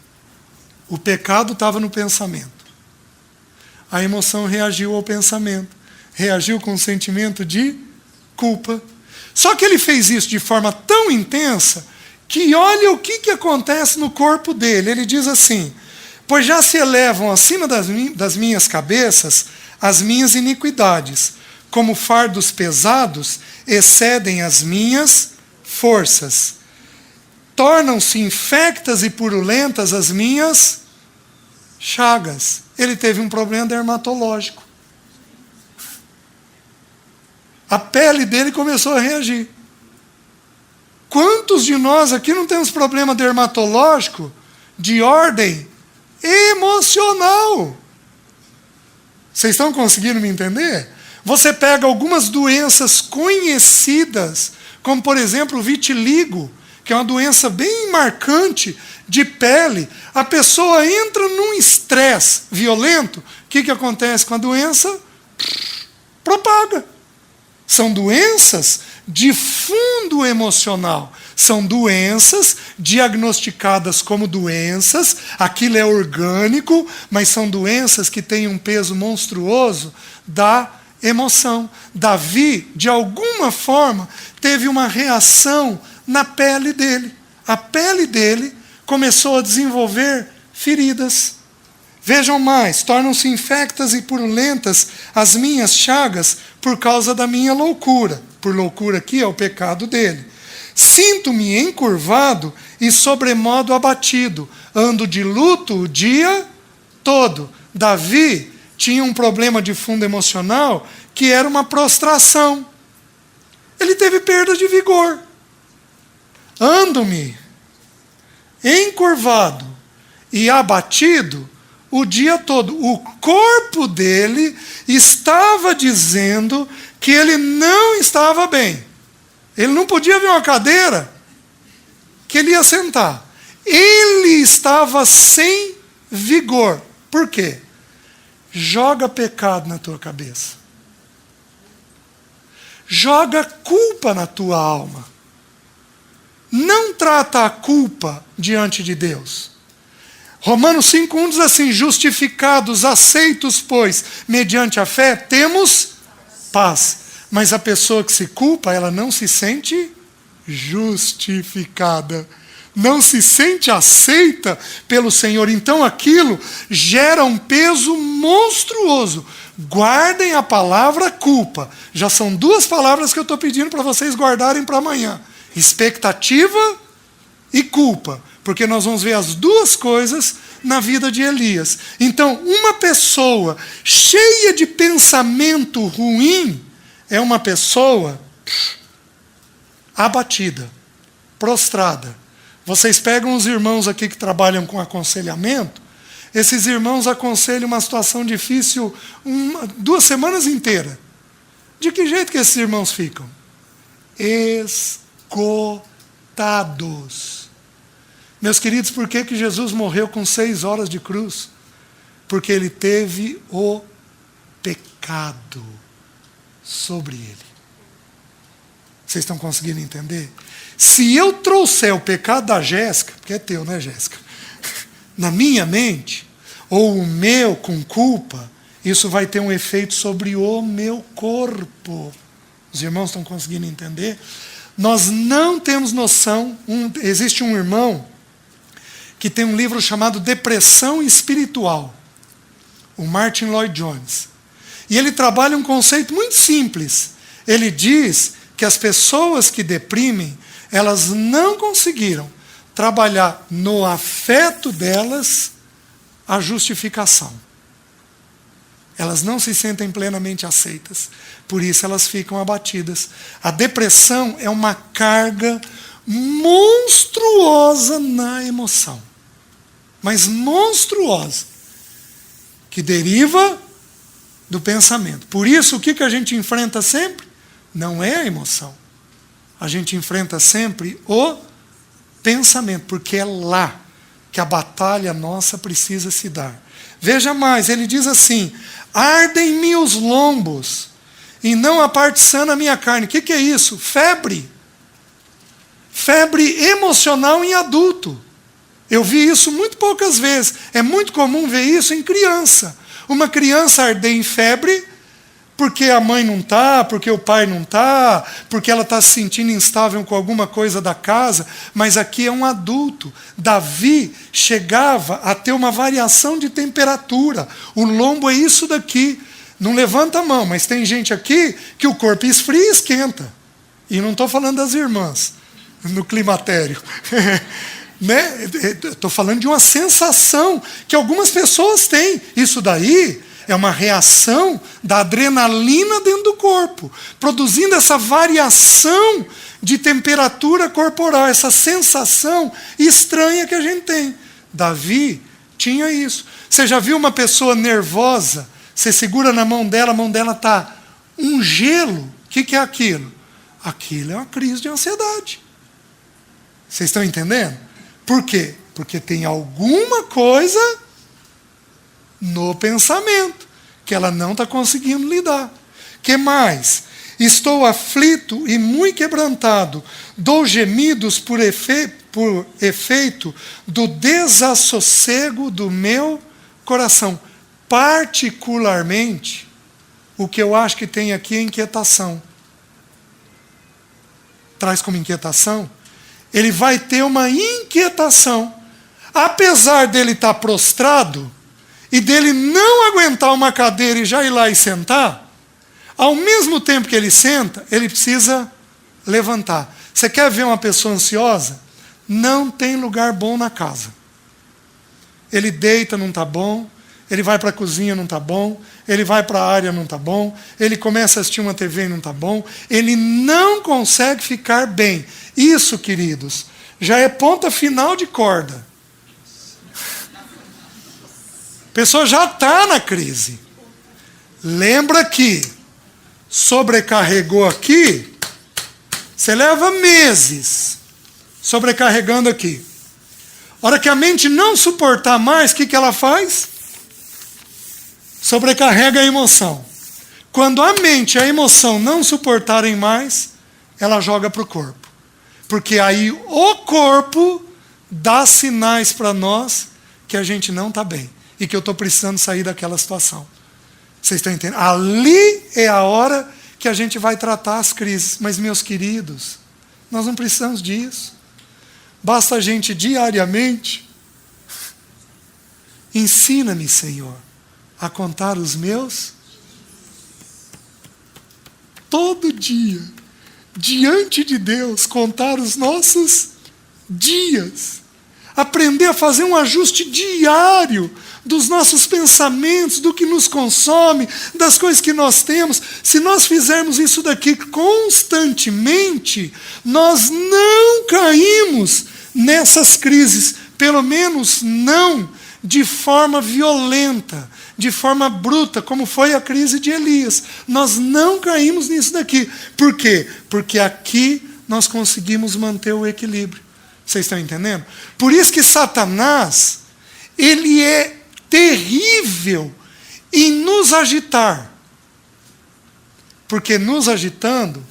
[SPEAKER 1] o pecado estava no pensamento. A emoção reagiu ao pensamento. Reagiu com um sentimento de culpa. Só que ele fez isso de forma tão intensa que olha o que acontece no corpo dele. Ele diz assim: pois já se elevam acima das minhas cabeças as minhas iniquidades, como fardos pesados excedem as minhas forças. Tornam-se infectas e purulentas as minhas chagas. Ele teve um problema dermatológico. A pele dele começou a reagir. Quantos de nós aqui não temos problema dermatológico de ordem emocional? Vocês estão conseguindo me entender? Você pega algumas doenças conhecidas, como por exemplo o vitiligo, que é uma doença bem marcante de pele. A pessoa entra num estresse violento. O que acontece com a doença? Propaga. São doenças de fundo emocional. São doenças diagnosticadas como doenças. Aquilo é orgânico, mas são doenças que têm um peso monstruoso da emoção. Davi, de alguma forma, teve uma reação na pele dele. A pele dele começou a desenvolver feridas. Vejam mais, tornam-se infectas e purulentas as minhas chagas por causa da minha loucura. Por loucura aqui é o pecado dele. Sinto-me encurvado e sobremodo abatido. Ando de luto o dia todo. Davi tinha um problema de fundo emocional que era uma prostração. Ele teve perda de vigor. Ando-me encurvado e abatido o dia todo. O corpo dele estava dizendo que ele não estava bem. Ele não podia ver uma cadeira que ele ia sentar. Ele estava sem vigor. Por quê? Joga pecado na tua cabeça. Joga culpa na tua alma. Não trata a culpa diante de Deus. Romanos 5:1 diz assim: justificados, aceitos, pois, mediante a fé, temos paz. Mas a pessoa que se culpa, ela não se sente justificada. Não se sente aceita pelo Senhor. Então aquilo gera um peso monstruoso. Guardem a palavra culpa. Já são 2 palavras que eu estou pedindo para vocês guardarem para amanhã. Expectativa e culpa. Porque nós vamos ver as 2 coisas na vida de Elias. Então, uma pessoa cheia de pensamento ruim é uma pessoa abatida, prostrada. Vocês pegam os irmãos aqui que trabalham com aconselhamento, esses irmãos aconselham uma situação difícil 2 semanas inteiras. De que jeito que esses irmãos ficam? Esgotados. Meus queridos, por que Jesus morreu com 6 horas de cruz? Porque ele teve o pecado sobre ele. Vocês estão conseguindo entender? Se eu trouxer o pecado da Jéssica, porque é teu, né, Jéssica? Na minha mente, ou o meu com culpa, isso vai ter um efeito sobre o meu corpo. Os irmãos estão conseguindo entender? Nós não temos noção. Existe um irmão que tem um livro chamado Depressão Espiritual, o Martin Lloyd Jones. E ele trabalha um conceito muito simples. Ele diz que as pessoas que deprimem, elas não conseguiram trabalhar no afeto delas a justificação. Elas não se sentem plenamente aceitas. Por isso elas ficam abatidas. A depressão é uma carga monstruosa na emoção. Mas monstruosa. Que deriva do pensamento. Por isso, o que a gente enfrenta sempre? Não é a emoção. A gente enfrenta sempre o pensamento, porque é lá que a batalha nossa precisa se dar. Veja mais, ele diz assim: ardem-me os lombos, e não a parte sã na minha carne. O que é isso? Febre. Febre emocional em adulto. Eu vi isso muito poucas vezes. É muito comum ver isso em criança. Uma criança arder em febre porque a mãe não está, porque o pai não está, porque ela está se sentindo instável com alguma coisa da casa, mas aqui é um adulto. Davi chegava a ter uma variação de temperatura. O lombo é isso daqui. Não levanta a mão, mas tem gente aqui que o corpo esfria e esquenta. E não estou falando das irmãs no climatério. Né? Estou falando de uma sensação que algumas pessoas têm. Isso daí é uma reação da adrenalina dentro do corpo, produzindo essa variação de temperatura corporal, essa sensação estranha que a gente tem. Davi tinha isso. Você já viu uma pessoa nervosa? Você segura na mão dela, a mão dela está um gelo. O que é aquilo? Aquilo é uma crise de ansiedade. Vocês estão entendendo? Por quê? Porque tem alguma coisa no pensamento que ela não está conseguindo lidar. Que mais? Estou aflito e muito quebrantado. Dou gemidos por efeito do desassossego do meu coração. Particularmente, o que eu acho que tem aqui é inquietação. Traz como inquietação? Ele vai ter uma inquietação. Apesar dele estar prostrado, e dele não aguentar uma cadeira e já ir lá e sentar, ao mesmo tempo que ele senta, ele precisa levantar. Você quer ver uma pessoa ansiosa? Não tem lugar bom na casa. Ele deita, não está bom. Ele vai para a cozinha, não está bom. Ele vai para a área, não está bom. Ele começa a assistir uma TV e não está bom. Ele não consegue ficar bem. Isso, queridos, já é ponta final de corda. A pessoa já está na crise. Lembra que sobrecarregou aqui, você leva meses sobrecarregando aqui. A hora que a mente não suportar mais, o que ela faz? Sobrecarrega a emoção. Quando a mente e a emoção não suportarem mais, ela joga para o corpo. Porque aí o corpo dá sinais para nós que a gente não está bem. E que eu estou precisando sair daquela situação. Vocês estão entendendo? Ali é a hora que a gente vai tratar as crises. Mas, meus queridos, nós não precisamos disso. Basta a gente diariamente. Ensina-me, Senhor, a contar os meus. Todo dia, diante de Deus, contar os nossos dias. Aprender a fazer um ajuste diário dos nossos pensamentos, do que nos consome, das coisas que nós temos. Se nós fizermos isso daqui constantemente, nós não caímos nessas crises, pelo menos não de forma violenta, de forma bruta, como foi a crise de Elias. Nós não caímos nisso daqui. Por quê? Porque aqui nós conseguimos manter o equilíbrio. Vocês estão entendendo? Por isso que Satanás, ele é terrível em nos agitar. Porque nos agitando,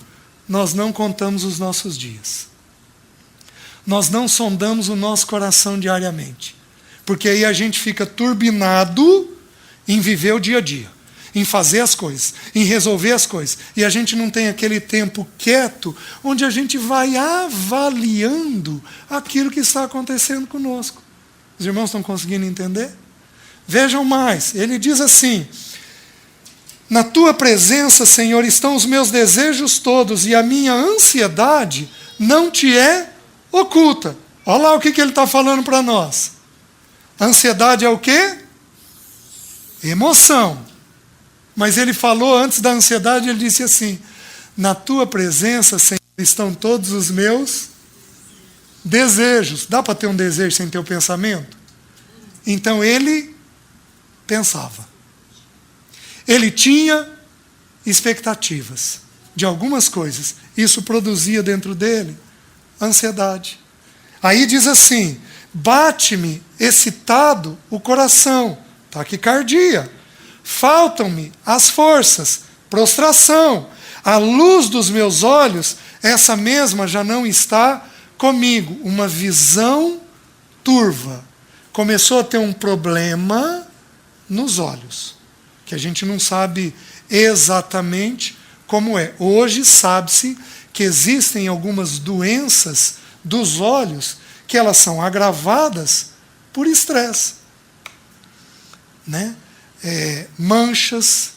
[SPEAKER 1] nós não contamos os nossos dias. Nós não sondamos o nosso coração diariamente. Porque aí a gente fica turbinado em viver o dia a dia, em fazer as coisas, em resolver as coisas. E a gente não tem aquele tempo quieto, onde a gente vai avaliando aquilo que está acontecendo conosco. Os irmãos estão conseguindo entender? Vejam mais, ele diz assim: na tua presença, Senhor, estão os meus desejos todos, e a minha ansiedade não te é oculta. Olha lá o que ele está falando para nós. Ansiedade é o quê? Emoção. Mas ele falou antes da ansiedade, ele disse assim: na tua presença, Senhor, estão todos os meus desejos. Dá para ter um desejo sem ter o pensamento? Então ele pensava. Ele tinha expectativas de algumas coisas. Isso produzia dentro dele ansiedade. Aí diz assim: bate-me excitado o coração, taquicardia. Faltam-me as forças, prostração. A luz dos meus olhos, essa mesma já não está comigo. Uma visão turva. Começou a ter um problema nos olhos, que a gente não sabe exatamente como é. Hoje sabe-se que existem algumas doenças dos olhos que elas são agravadas por estresse, né? Manchas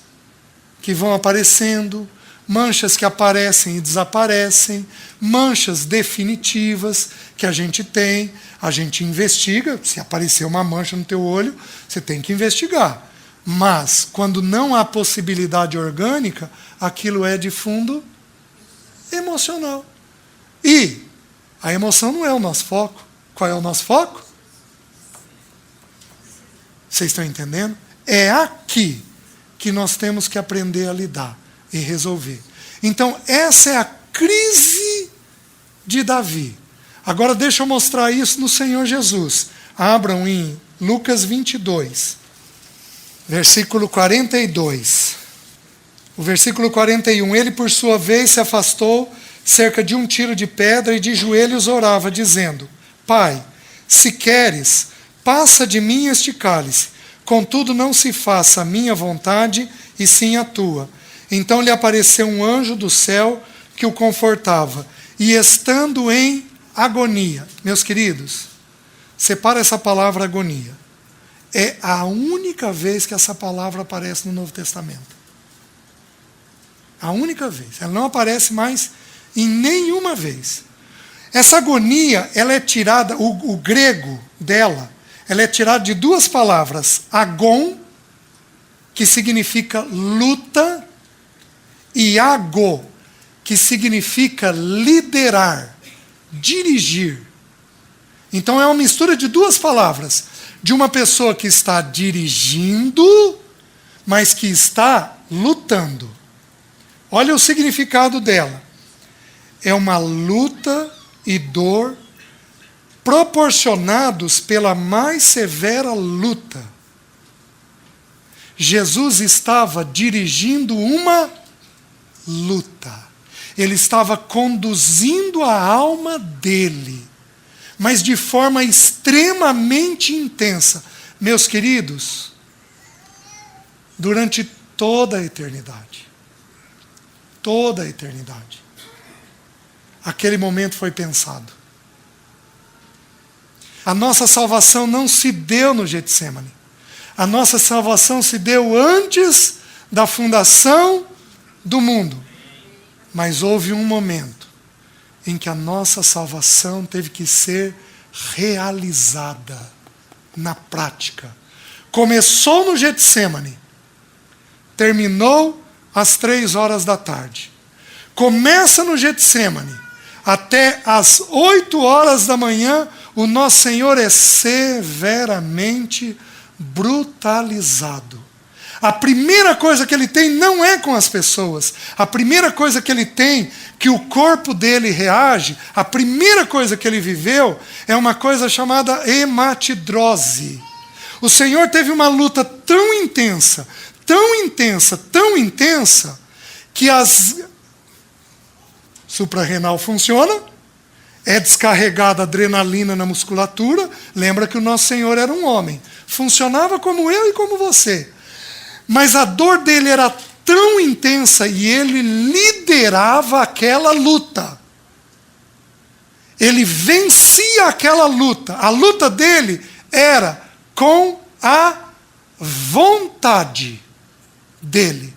[SPEAKER 1] que vão aparecendo, manchas que aparecem e desaparecem, manchas definitivas que a gente tem, a gente investiga. Se aparecer uma mancha no teu olho, você tem que investigar. Mas, quando não há possibilidade orgânica, aquilo é de fundo emocional. E a emoção não é o nosso foco. Qual é o nosso foco? Vocês estão entendendo? É aqui que nós temos que aprender a lidar e resolver. Então, essa é a crise de Davi. Agora, deixa eu mostrar isso no Senhor Jesus. Abram em Lucas 22, versículo 42. O versículo 41. Ele, por sua vez, se afastou cerca de um tiro de pedra e de joelhos orava, dizendo: Pai, se queres, passa de mim este cálice. Contudo, não se faça a minha vontade, e sim a tua. Então lhe apareceu um anjo do céu que o confortava. E estando em agonia. Meus queridos, separa essa palavra agonia. É a única vez que essa palavra aparece no Novo Testamento. A única vez. Ela não aparece mais em nenhuma vez. Essa agonia, ela é tirada, o grego dela, ela é tirada de duas palavras: agon, que significa luta, e ago, que significa liderar, dirigir. Então é uma mistura de duas palavras, de uma pessoa que está dirigindo, mas que está lutando. Olha o significado dela. É uma luta e dor proporcionados pela mais severa luta. Jesus estava dirigindo uma luta. Ele estava conduzindo a alma dele, mas de forma extremamente intensa. Meus queridos, durante toda a eternidade, aquele momento foi pensado. A nossa salvação não se deu no Getsemane. A nossa salvação se deu antes da fundação do mundo. Mas houve um momento em que a nossa salvação teve que ser realizada na prática. Começou no Getsemane, terminou às 15h. Começa no Getsemane, até às 8h, o nosso Senhor é severamente brutalizado. A primeira coisa que ele tem não é com as pessoas. A primeira coisa que ele tem, que o corpo dele reage, a primeira coisa que ele viveu, é uma coisa chamada hematidrose. O Senhor teve uma luta tão intensa, que as suprarrenal funciona, é descarregada adrenalina na musculatura. Lembra que o nosso Senhor era um homem. Funcionava como eu e como você. Mas a dor dele era tão intensa e ele liderava aquela luta. Ele vencia aquela luta. A luta dele era com a vontade dele.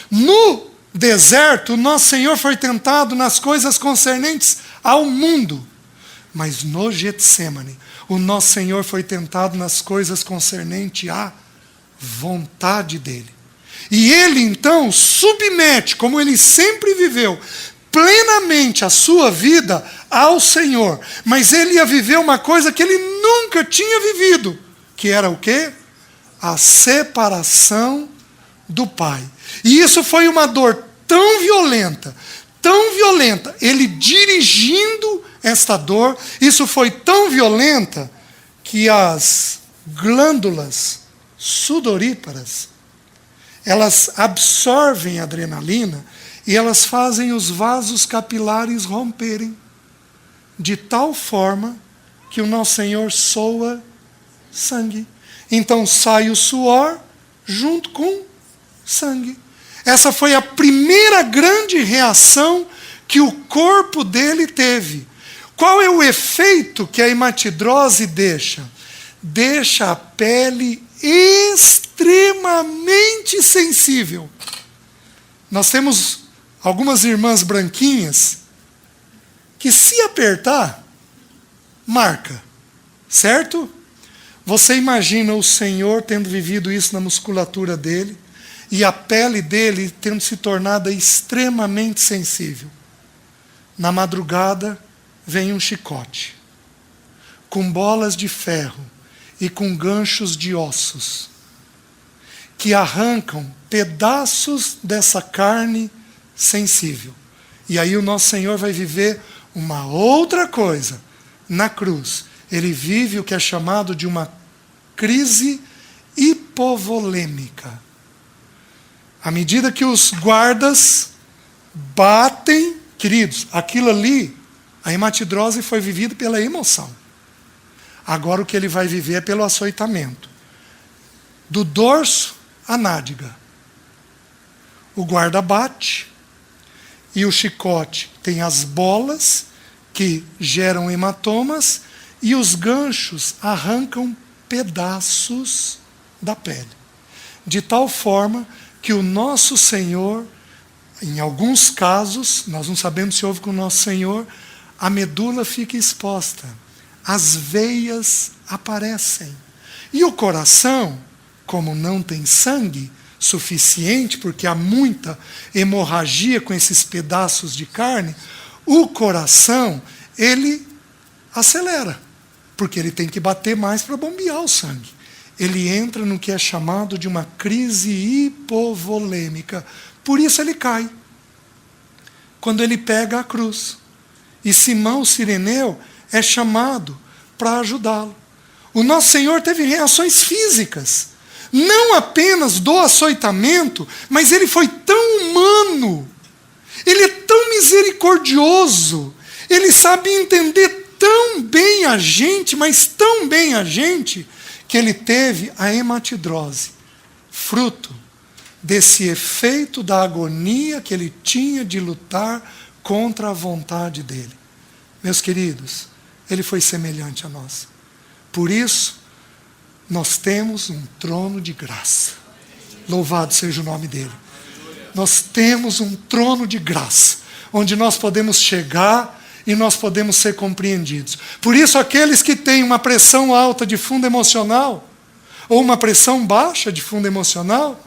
[SPEAKER 1] No deserto, o nosso Senhor foi tentado nas coisas concernentes ao mundo. Mas no Getsemane, o nosso Senhor foi tentado nas coisas concernentes à vontade dele. E ele então submete, como ele sempre viveu, plenamente a sua vida ao Senhor. Mas ele ia viver uma coisa que ele nunca tinha vivido, que era o quê? A separação do Pai. E isso foi uma dor tão violenta, ele dirigindo esta dor, isso foi tão violenta que as glândulas sudoríparas, elas absorvem adrenalina e elas fazem os vasos capilares romperem, de tal forma que o nosso Senhor soa sangue. Então sai o suor junto com sangue. Essa foi a primeira grande reação que o corpo dele teve. Qual é o efeito que a hematidrose deixa? Deixa a pele extremamente sensível. Nós temos algumas irmãs branquinhas que, se apertar, marca, certo? Você imagina o Senhor tendo vivido isso na musculatura dele e a pele dele tendo se tornado extremamente sensível. Na madrugada vem um chicote com bolas de ferro e com ganchos de ossos que arrancam pedaços dessa carne sensível. E aí o nosso Senhor vai viver uma outra coisa na cruz. Ele vive o que é chamado de uma crise hipovolêmica. À medida que os guardas batem, queridos, aquilo ali, a hematidrose foi vivida pela emoção. Agora o que ele vai viver é pelo açoitamento. Do dorso à nádega. O guarda bate e o chicote tem as bolas que geram hematomas e os ganchos arrancam pedaços da pele. De tal forma que o nosso Senhor, em alguns casos, nós não sabemos se houve com o nosso Senhor, a medula fica exposta, as veias aparecem. E o coração, como não tem sangue suficiente, porque há muita hemorragia com esses pedaços de carne, o coração, ele acelera, porque ele tem que bater mais para bombear o sangue. Ele entra no que é chamado de uma crise hipovolêmica. Por isso ele cai. Quando ele pega a cruz. E Simão Cireneu é chamado para ajudá-lo. O nosso Senhor teve reações físicas. Não apenas do açoitamento, mas ele foi tão humano. Ele é tão misericordioso. Ele sabe entender tão bem a gente, mas tão bem a gente, que ele teve a hematidrose, fruto desse efeito da agonia que ele tinha de lutar contra a vontade dele. Meus queridos, ele foi semelhante a nós. Por isso, nós temos um trono de graça. Louvado seja o nome dele. Nós temos um trono de graça, onde nós podemos chegar e nós podemos ser compreendidos. Por isso, aqueles que têm uma pressão alta de fundo emocional, ou uma pressão baixa de fundo emocional,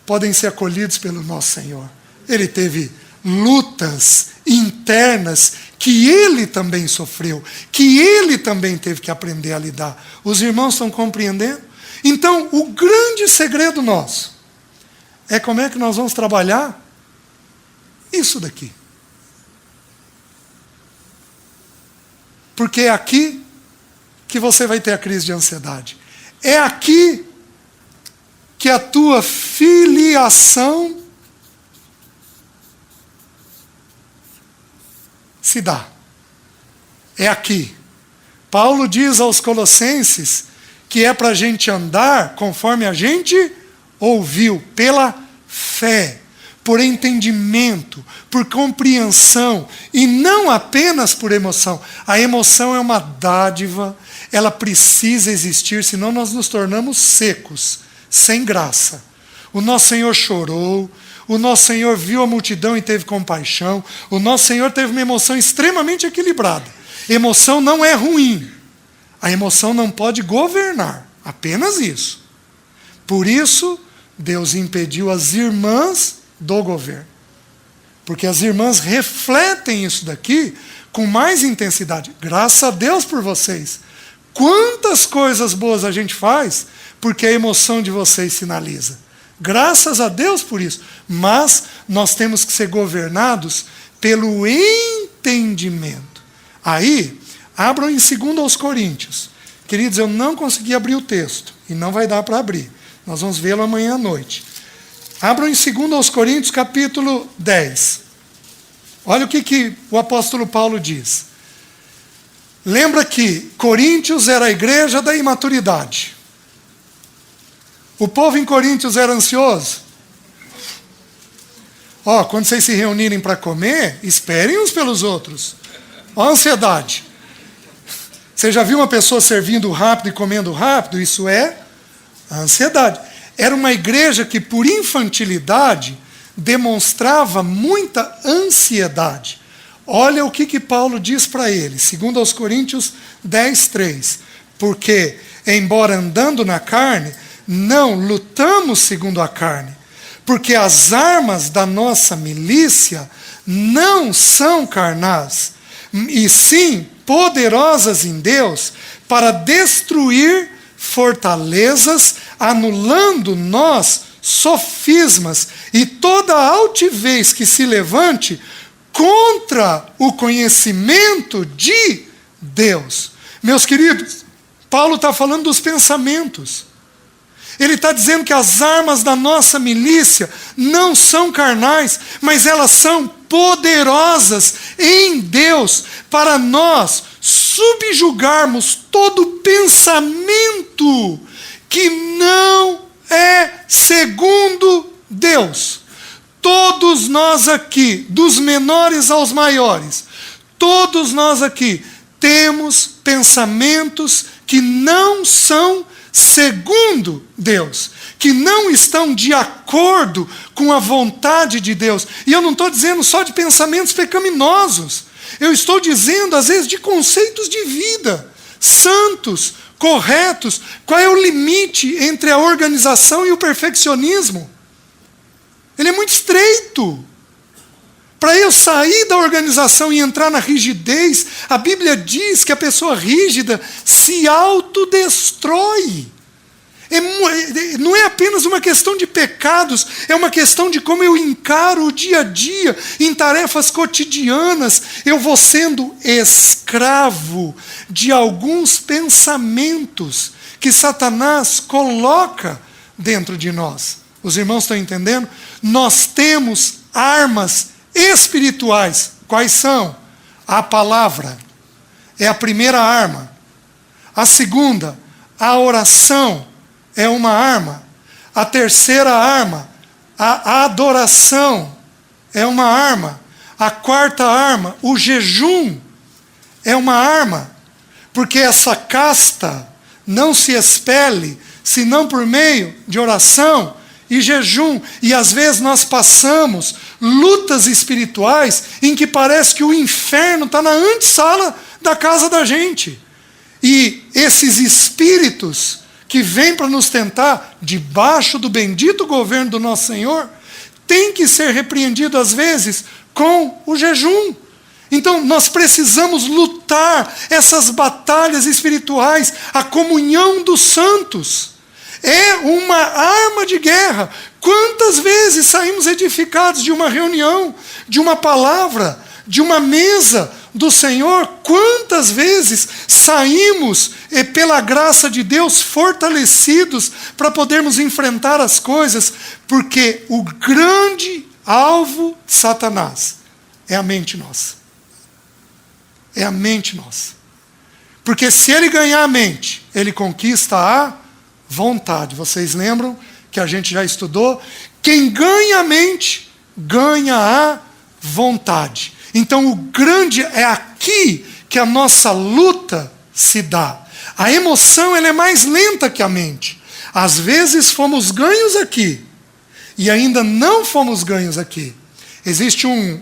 [SPEAKER 1] podem ser acolhidos pelo nosso Senhor. Ele teve lutas internas que ele também sofreu, que ele também teve que aprender a lidar. Os irmãos estão compreendendo? Então, o grande segredo nosso é como é que nós vamos trabalhar isso daqui. Porque é aqui que você vai ter a crise de ansiedade. É aqui que a tua filiação se dá. É aqui. Paulo diz aos Colossenses que é para a gente andar conforme a gente ouviu, pela fé, por entendimento, por compreensão, e não apenas por emoção. A emoção é uma dádiva, ela precisa existir, senão nós nos tornamos secos, sem graça. O nosso Senhor chorou, o nosso Senhor viu a multidão e teve compaixão, o nosso Senhor teve uma emoção extremamente equilibrada. Emoção não é ruim, a emoção não pode governar, apenas isso. Por isso, Deus impediu as irmãs do governo. Porque as irmãs refletem isso daqui com mais intensidade. Graças a Deus por vocês. Quantas coisas boas a gente faz porque a emoção de vocês sinaliza. Graças a Deus por isso. Mas nós temos que ser governados pelo entendimento. Aí, abram em 2 Coríntios. Queridos, eu não consegui abrir o texto. E não vai dar para abrir. Nós vamos vê-lo amanhã à noite. Abram em 2 Coríntios, capítulo 10. Olha o que o apóstolo Paulo diz. Lembra que Coríntios era a igreja da imaturidade. O povo em Coríntios era ansioso. Quando vocês se reunirem para comer, esperem uns pelos outros. A ansiedade. Você já viu uma pessoa servindo rápido e comendo rápido? Isso é a ansiedade. Era uma igreja que, por infantilidade, demonstrava muita ansiedade. Olha o que Paulo diz para eles, 2 Coríntios 10, 3. Porque, embora andando na carne, não lutamos segundo a carne. Porque as armas da nossa milícia não são carnais, e sim poderosas em Deus para destruir fortalezas, anulando nós sofismas e toda altivez que se levante contra o conhecimento de Deus. Meus queridos, Paulo está falando dos pensamentos. Ele está dizendo que as armas da nossa milícia não são carnais, mas elas são poderosas em Deus para nós subjugarmos todo pensamento que não é segundo Deus. Todos nós aqui, dos menores aos maiores, todos nós aqui temos pensamentos que não são segundo Deus, que não estão de acordo com a vontade de Deus. E eu não estou dizendo só de pensamentos pecaminosos. Eu estou dizendo, às vezes, de conceitos de vida, santos, corretos. Qual é o limite entre a organização e o perfeccionismo? Ele é muito estreito. Para eu sair da organização e entrar na rigidez, a Bíblia diz que a pessoa rígida se autodestrói. Não é apenas uma questão de pecados, é uma questão de como eu encaro o dia a dia, em tarefas cotidianas. Eu vou sendo escravo de alguns pensamentos que Satanás coloca dentro de nós. Os irmãos estão entendendo? Nós temos armas espirituais. Quais são? A palavra é a primeira arma. A segunda, a oração, é uma arma. A terceira arma, a adoração, é uma arma. A quarta arma, o jejum, é uma arma. Porque essa casta não se expele senão por meio de oração e jejum. E às vezes nós passamos lutas espirituais em que parece que o inferno está na antessala da casa da gente. E esses espíritos que vêm para nos tentar, debaixo do bendito governo do nosso Senhor, têm que ser repreendidos às vezes com o jejum. Então nós precisamos lutar essas batalhas espirituais, a comunhão dos santos. É uma arma de guerra. Quantas vezes saímos edificados de uma reunião, de uma palavra, de uma mesa do Senhor? Quantas vezes saímos, pela graça de Deus, fortalecidos para podermos enfrentar as coisas? Porque o grande alvo de Satanás é a mente nossa. É a mente nossa. Porque se ele ganhar a mente, ele conquista a vontade. Vocês lembram que a gente já estudou? Quem ganha a mente, ganha a vontade. Então o grande é aqui que a nossa luta se dá. A emoção ela é mais lenta que a mente. Às vezes fomos ganhos aqui e ainda não fomos ganhos aqui. Existe um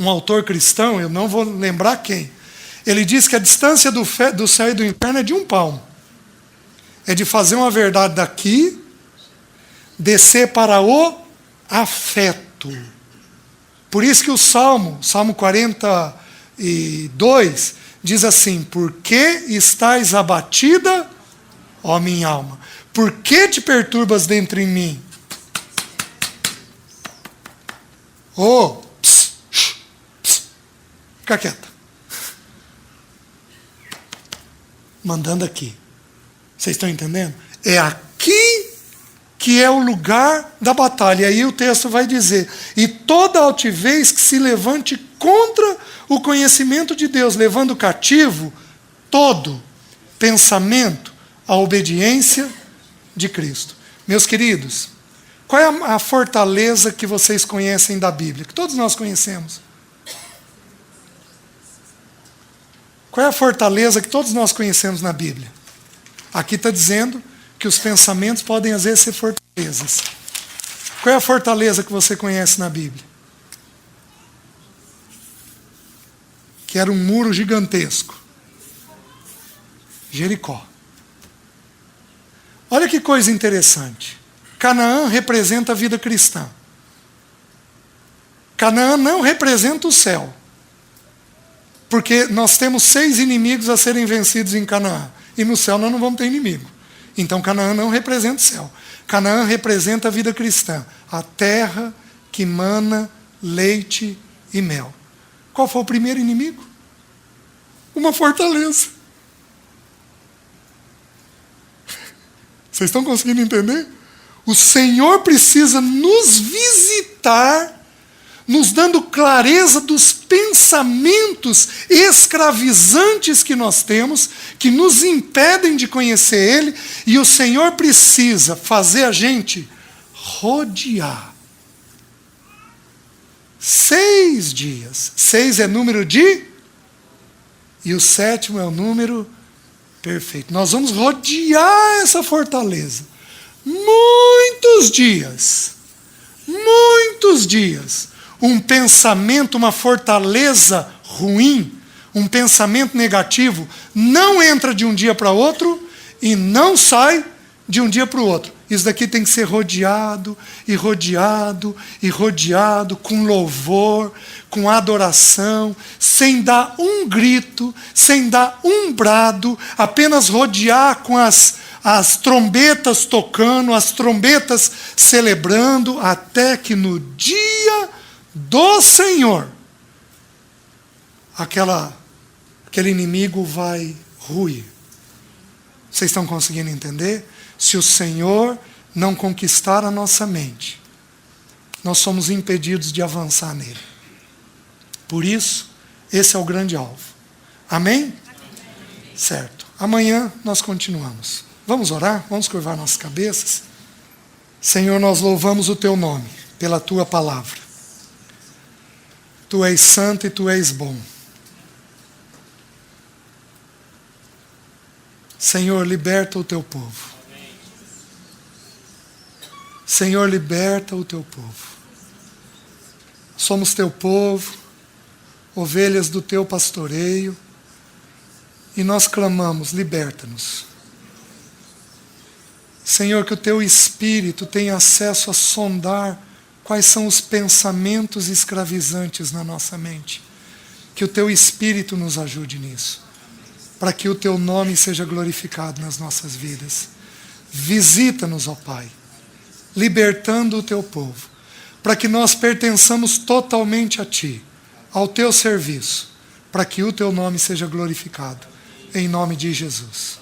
[SPEAKER 1] autor cristão, eu não vou lembrar quem. Ele diz que a distância do céu e do inferno é de 1 palmo. É de fazer uma verdade daqui, descer para o afeto. Por isso que o Salmo 42, diz assim: por que estás abatida, ó minha alma? Por que te perturbas dentro em mim? Fica quieta. Mandando aqui. Vocês estão entendendo? É aqui que é o lugar da batalha. E aí o texto vai dizer: e toda altivez que se levante contra o conhecimento de Deus, levando cativo todo pensamento à obediência de Cristo. Meus queridos, qual é a fortaleza que vocês conhecem da Bíblia? Que todos nós conhecemos. Qual é a fortaleza que todos nós conhecemos na Bíblia? Aqui está dizendo que os pensamentos podem às vezes ser fortalezas. Qual é a fortaleza que você conhece na Bíblia? Que era um muro gigantesco. Jericó. Olha que coisa interessante. Canaã representa a vida cristã. Canaã não representa o céu. Porque nós temos 6 inimigos a serem vencidos em Canaã. E no céu nós não vamos ter inimigo. Então Canaã não representa o céu. Canaã representa a vida cristã. A terra que mana leite e mel. Qual foi o primeiro inimigo? Uma fortaleza. Vocês estão conseguindo entender? O Senhor precisa nos visitar, nos dando clareza dos pensamentos escravizantes que nós temos, que nos impedem de conhecer Ele, e o Senhor precisa fazer a gente rodear. 6 dias. 6 é número de... E o 7º é o número perfeito. Nós vamos rodear essa fortaleza. Muitos dias. Muitos dias. Um pensamento, uma fortaleza ruim, um pensamento negativo, não entra de um dia para outro e não sai de um dia para o outro. Isso daqui tem que ser rodeado, e rodeado, e rodeado, com louvor, com adoração, sem dar um grito, sem dar um brado, apenas rodear com as trombetas tocando, as trombetas celebrando, até que no dia do Senhor, aquele inimigo vai ruir. Vocês estão conseguindo entender? Se o Senhor não conquistar a nossa mente, nós somos impedidos de avançar nele. Por isso, esse é o grande alvo. Amém? Certo. Amanhã nós continuamos. Vamos orar? Vamos curvar nossas cabeças? Senhor, nós louvamos o teu nome pela tua palavra. Tu és santo e tu és bom. Senhor, liberta o teu povo. Senhor, liberta o teu povo. Somos teu povo, ovelhas do teu pastoreio, e nós clamamos: liberta-nos. Senhor, que o teu Espírito tenha acesso a sondar quais são os pensamentos escravizantes na nossa mente. Que o teu Espírito nos ajude nisso, para que o teu nome seja glorificado nas nossas vidas. Visita-nos, ó Pai, libertando o teu povo, para que nós pertençamos totalmente a ti, ao teu serviço, para que o teu nome seja glorificado. Em nome de Jesus.